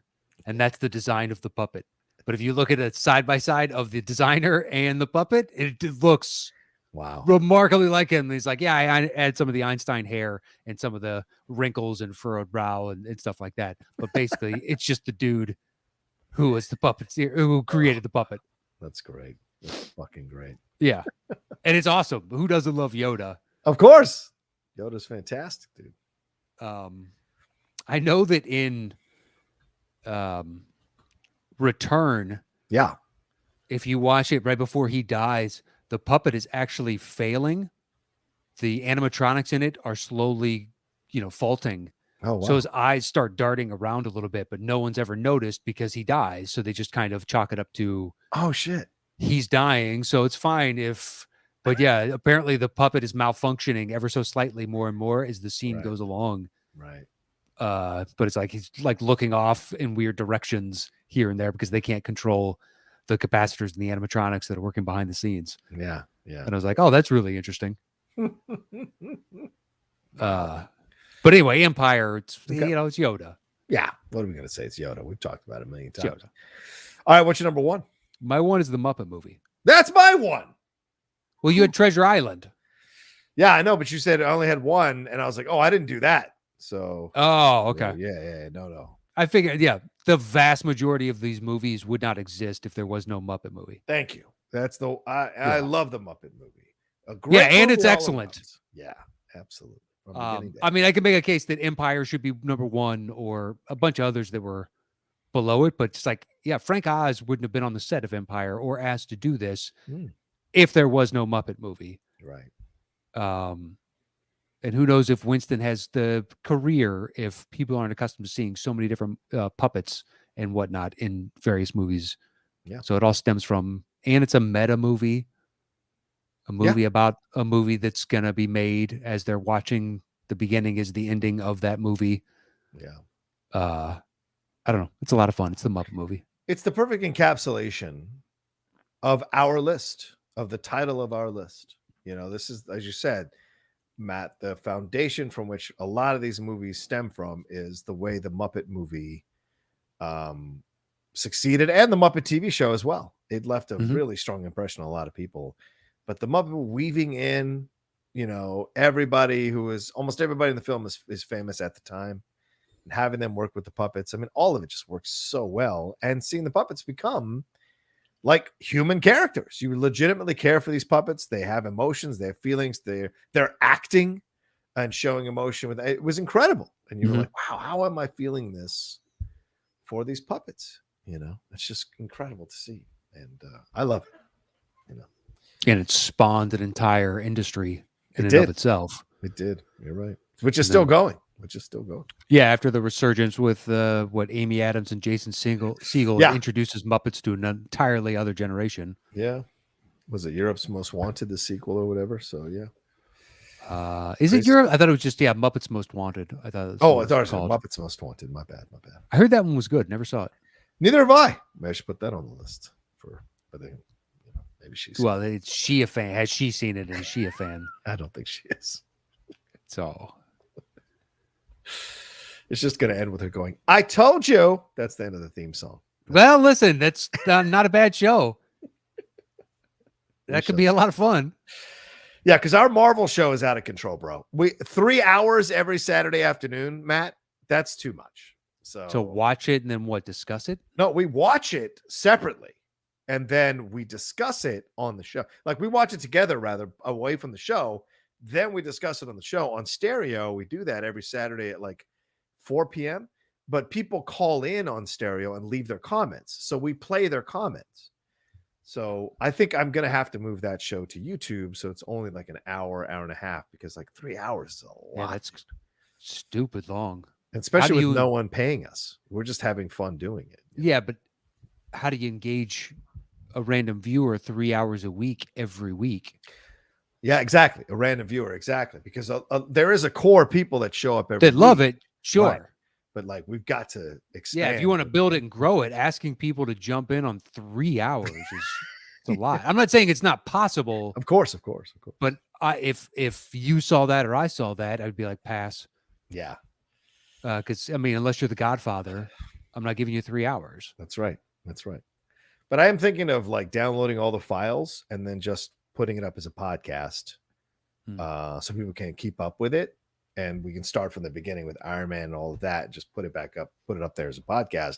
and that's the design of the puppet. But if you look at it side by side of the designer and the puppet, it looks remarkably like him. He's like, yeah, I add some of the Einstein hair and some of the wrinkles and furrowed brow and stuff like that. But basically, it's just the dude who was the puppeteer, who created the puppet. That's great. That's fucking great. Yeah. And it's awesome. Who doesn't love Yoda? Of course. Yoda's fantastic, dude. I know that in Return, if you watch it right before he dies, the puppet is actually failing. The animatronics in it are slowly, faulting. Oh, wow. So his eyes start darting around a little bit, but no one's ever noticed because he dies. So they just kind of chalk it up to, oh shit, he's dying. So it's fine but yeah, apparently the puppet is malfunctioning ever so slightly more and more as the scene goes along. Right. But it's like he's like looking off in weird directions here and there because they can't control the capacitors and the animatronics that are working behind the scenes. Yeah. And I was like, oh, that's really interesting. But anyway, Empire, it's it's Yoda. Yeah. What are we gonna say? It's Yoda. We've talked about it a million times. All right, what's your number one? My one is the Muppet movie. That's my one. Well, you had Treasure Island. Yeah, I know, but you said I only had one, and I was like, oh, I didn't do that. So okay. Yeah, no. I figured, the vast majority of these movies would not exist if there was no Muppet movie. Thank you. That's I love the Muppet movie. A great and it's excellent. Yeah, absolutely. I mean, I can make a case that Empire should be number one, or a bunch of others that were below it, but it's like, Frank Oz wouldn't have been on the set of Empire or asked to do this if there was no Muppet movie. Right. And who knows if Winston has the career if people aren't accustomed to seeing so many different puppets and whatnot in various movies. Yeah. So it all stems from, and it's a meta movie. A movie about a movie that's going to be made as they're watching. The beginning is the ending of that movie. Yeah. I don't know. It's a lot of fun. It's the Muppet movie. It's the perfect encapsulation of our list, of the title of our list. This is, as you said, Matt, the foundation from which a lot of these movies stem from is the way the Muppet movie succeeded, and the Muppet TV show as well. It left a really strong impression on a lot of people. But the Muppet weaving in, almost everybody in the film is famous at the time, and having them work with the puppets. I mean, all of it just works so well. And seeing the puppets become like human characters. You legitimately care for these puppets. They have emotions, they have feelings, they're acting and showing emotion with it. Was incredible. And you were like, wow, how am I feeling this for these puppets? It's just incredible to see. And I love it. And it spawned an entire industry in and of itself. It did. You're right. Which is still going. Yeah, after the resurgence with Amy Adams and Jason Segel introduces Muppets to an entirely other generation. Yeah. Was it Europe's Most Wanted, the sequel or whatever? So yeah. Is it Europe? I thought it was just Muppets Most Wanted. I thought it was called Muppets Most Wanted. My bad. I heard that one was good. Never saw it. Neither have I. Maybe I should put that on the list maybe she's. Well, is she a fan? Has she seen it? Is she a fan? I don't think she is. So it's just going to end with her going, I told you. That's the end of the theme song. Well, listen, that's not a bad show. That could be a lot of fun. Yeah, because our Marvel show is out of control, bro. 3 hours every Saturday afternoon, Matt. That's too much. So to watch it and then discuss it? No, we watch it separately. And then we discuss it on the show. Like we watch it together, rather, away from the show. Then we discuss it on the show. On stereo, we do that every Saturday at like 4 p.m. but people call in on stereo and leave their comments. So we play their comments. So I think I'm going to have to move that show to YouTube. So it's only like an hour, hour and a half, because like 3 hours is a lot. Yeah, that's stupid long. And especially with no one paying us. We're just having fun doing it. Yeah, but how do you engage a random viewer 3 hours a week every week? Yeah, exactly. A random viewer. Exactly. Because there is a core of people that show up every week. They love it. Sure. Right. But like, we've got to expand. Yeah, if you want to build it and grow it, asking people to jump in on 3 hours is it's a lot. I'm not saying it's not possible. Of course. But if you saw that or I saw that, I'd be like, pass. Yeah. Because I mean, unless you're the Godfather, I'm not giving you 3 hours. That's right. But I am thinking of like downloading all the files and then just putting it up as a podcast, so people can keep up with it, and we can start from the beginning with Iron Man and all of that, and just put it up there as a podcast,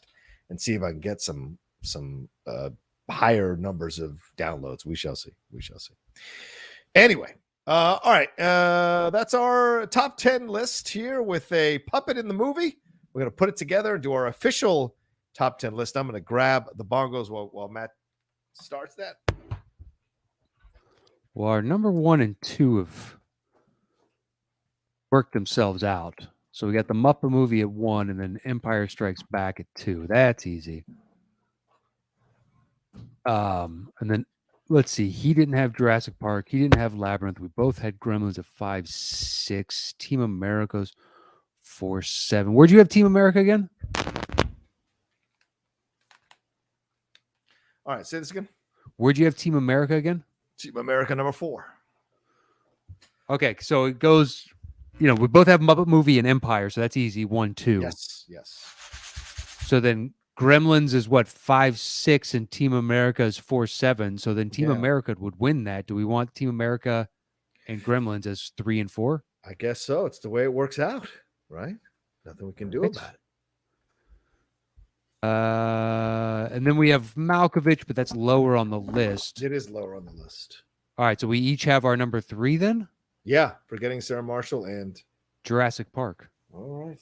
and see if I can get some higher numbers of downloads. We shall see. Anyway, all right, that's our top 10 list here with a puppet in the movie. We're gonna put it together and do our official top 10 list. I'm gonna grab the bongos while Matt starts that. Well, our number 1 and 2 have worked themselves out. So we got the Muppet movie at 1, and then Empire Strikes Back at 2. That's easy. And then let's see. He didn't have Jurassic Park. He didn't have Labyrinth. We both had Gremlins at 5, 6. Team America's 4, 7. Where'd you have Team America again? All right, say this again. Where'd you have Team America again? Team America number 4. Okay, so it goes, we both have Muppet movie and Empire, so that's easy. 1, 2. Yes. So then Gremlins is what, 5, 6, and Team America is 4, 7. So then Team America would win that. Do we want Team America and Gremlins as 3 and 4? I guess so. It's the way it works out, right? Nothing we can do about it. And then we have Malkovich, but that's lower on the list. It is lower on the list. All right, so we each have our number 3 then? Yeah, forgetting Sarah Marshall and Jurassic Park. All right.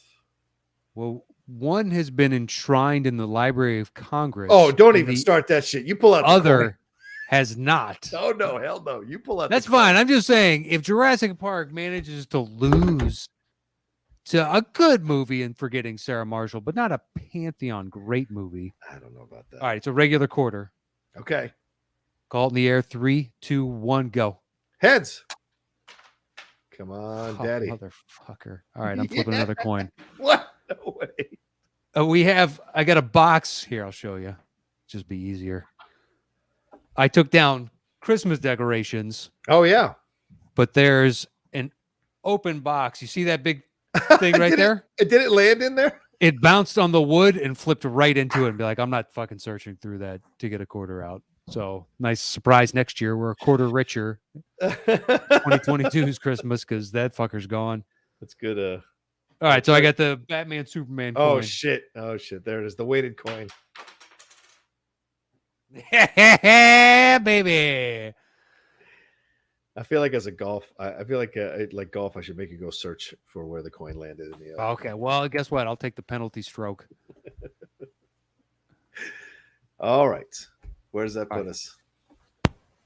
Well, 1 has been enshrined in the Library of Congress. Oh, don't even start that shit. You pull out the other coin. Has not. Oh, no, hell no. You pull out That's fine. I'm just saying, if Jurassic Park manages to lose to a good movie and forgetting Sarah Marshall, but not a Pantheon great movie. I don't know about that. All right, it's a regular quarter. Okay. Call it in the air. 3, 2, 1, go. Heads. Come on, Daddy. Motherfucker. All right, I'm flipping another coin. What? No way. I got a box here. I'll show you. Just be easier. I took down Christmas decorations. Oh, yeah. But there's an open box. You see that big thing right there? Did it land in there? It bounced on the wood and flipped right into it and be like, I'm not fucking searching through that to get a quarter out. So nice surprise next year. We're a quarter richer. 2022's Christmas because that fucker's gone. That's good. All right, so I got the Batman Superman coin. Oh shit. There it is. The weighted coin. Yeah, baby. I feel like as a golf, I feel like golf, I should make you go search for where the coin landed in the Okay, well, guess what? I'll take the penalty stroke. All right. Where does that put us?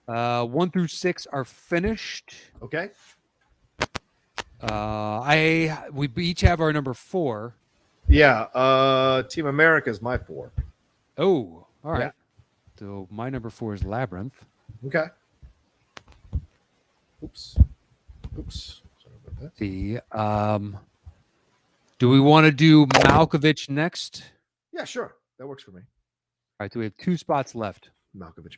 1 through 6 are finished. Okay. We each have our number 4. Yeah. Team America is my 4. Oh, all right. Yeah. So my number 4 is Labyrinth. Okay. Oops. Sorry about that. See, do we want to do Malkovich next? Yeah, sure. That works for me. All right, so we have 2 spots left. Malkovich.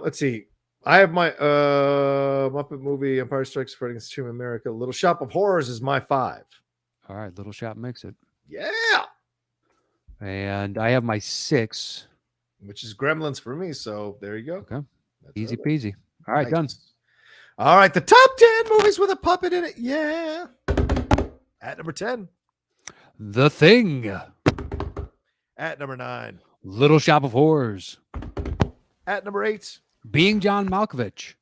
Let's see. I have my Muppet movie, Empire Strikes Back, Team America. Little Shop of Horrors is my 5. All right, Little Shop makes it. Yeah. And I have my 6. Which is Gremlins for me, so there you go. Okay. That's Easy over. peasy. All right, done. All right, the top 10 movies with a puppet in it. Yeah. At number 10. The Thing. At number 9. Little Shop of Horrors. At number 8. Being John Malkovich.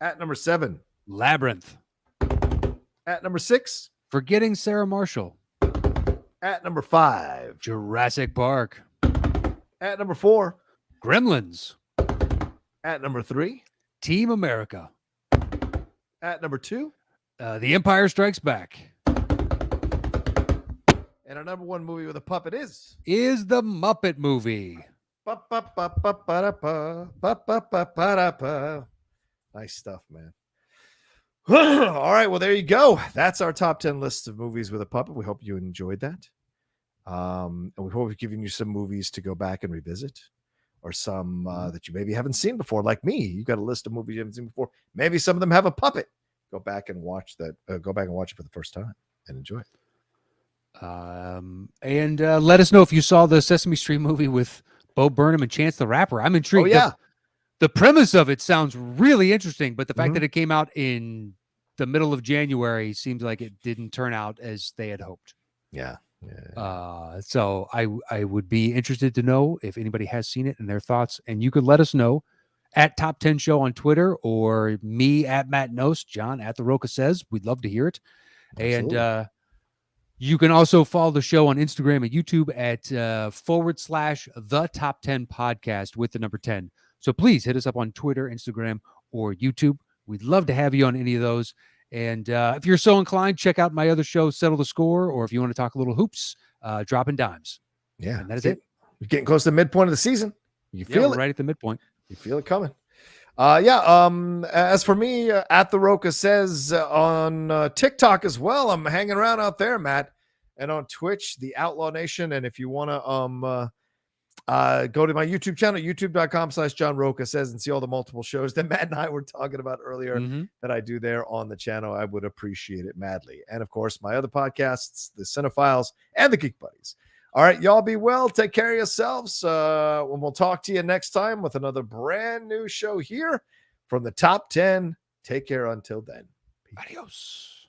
At number 7. Labyrinth. At number 6. Forgetting Sarah Marshall. At number 5, Jurassic Park. At number 4, Gremlins. At number 3, Team America. At number 2, The Empire Strikes Back. and our number 1 movie with a puppet is The Muppet Movie. Nice stuff, man. All right, well, there you go. That's our top 10 list of movies with a puppet. We hope you enjoyed that. And we hope we've given you some movies to go back and revisit, or some that you maybe haven't seen before, like me. You got a list of movies you haven't seen before. Maybe some of them have a puppet. Go back and watch that. Go back and watch it for the first time and enjoy it. And let us know if you saw the Sesame Street movie with Bo Burnham and Chance the Rapper. I'm intrigued. Oh, yeah. The premise of it sounds really interesting, but the fact that it came out in the middle of January seems like it didn't turn out as they had hoped. Yeah. So I would be interested to know if anybody has seen it and their thoughts, and you could let us know at Top 10 Show on Twitter, or me at Matt Knost, John at the Rocha Says. We'd love to hear it. Absolutely. And you can also follow the show on Instagram and YouTube at /the Top 10 Podcast with the number 10. So please hit us up on Twitter, Instagram, or YouTube. We'd love to have you on any of those. And if you're so inclined, check out my other show, Settle the Score, or if you want to talk a little hoops, Dropping Dimes. Yeah. And that is it. You're getting close to the midpoint of the season. You feel it right at the midpoint. You feel it coming. As for me, at the Rocha Says on TikTok as well. I'm hanging around out there, Matt, and on Twitch, the Outlaw Nation. And if you want to go to my YouTube channel, youtube.com/John Rocha Says, and see all the multiple shows that Matt and I were talking about earlier that I do there on the channel. I would appreciate it madly. And of course, my other podcasts, the Cinephiles and the Geek Buddies. All right, y'all be well. Take care of yourselves. We'll talk to you next time with another brand new show here from the Top 10. Take care until then. Peace. Adios.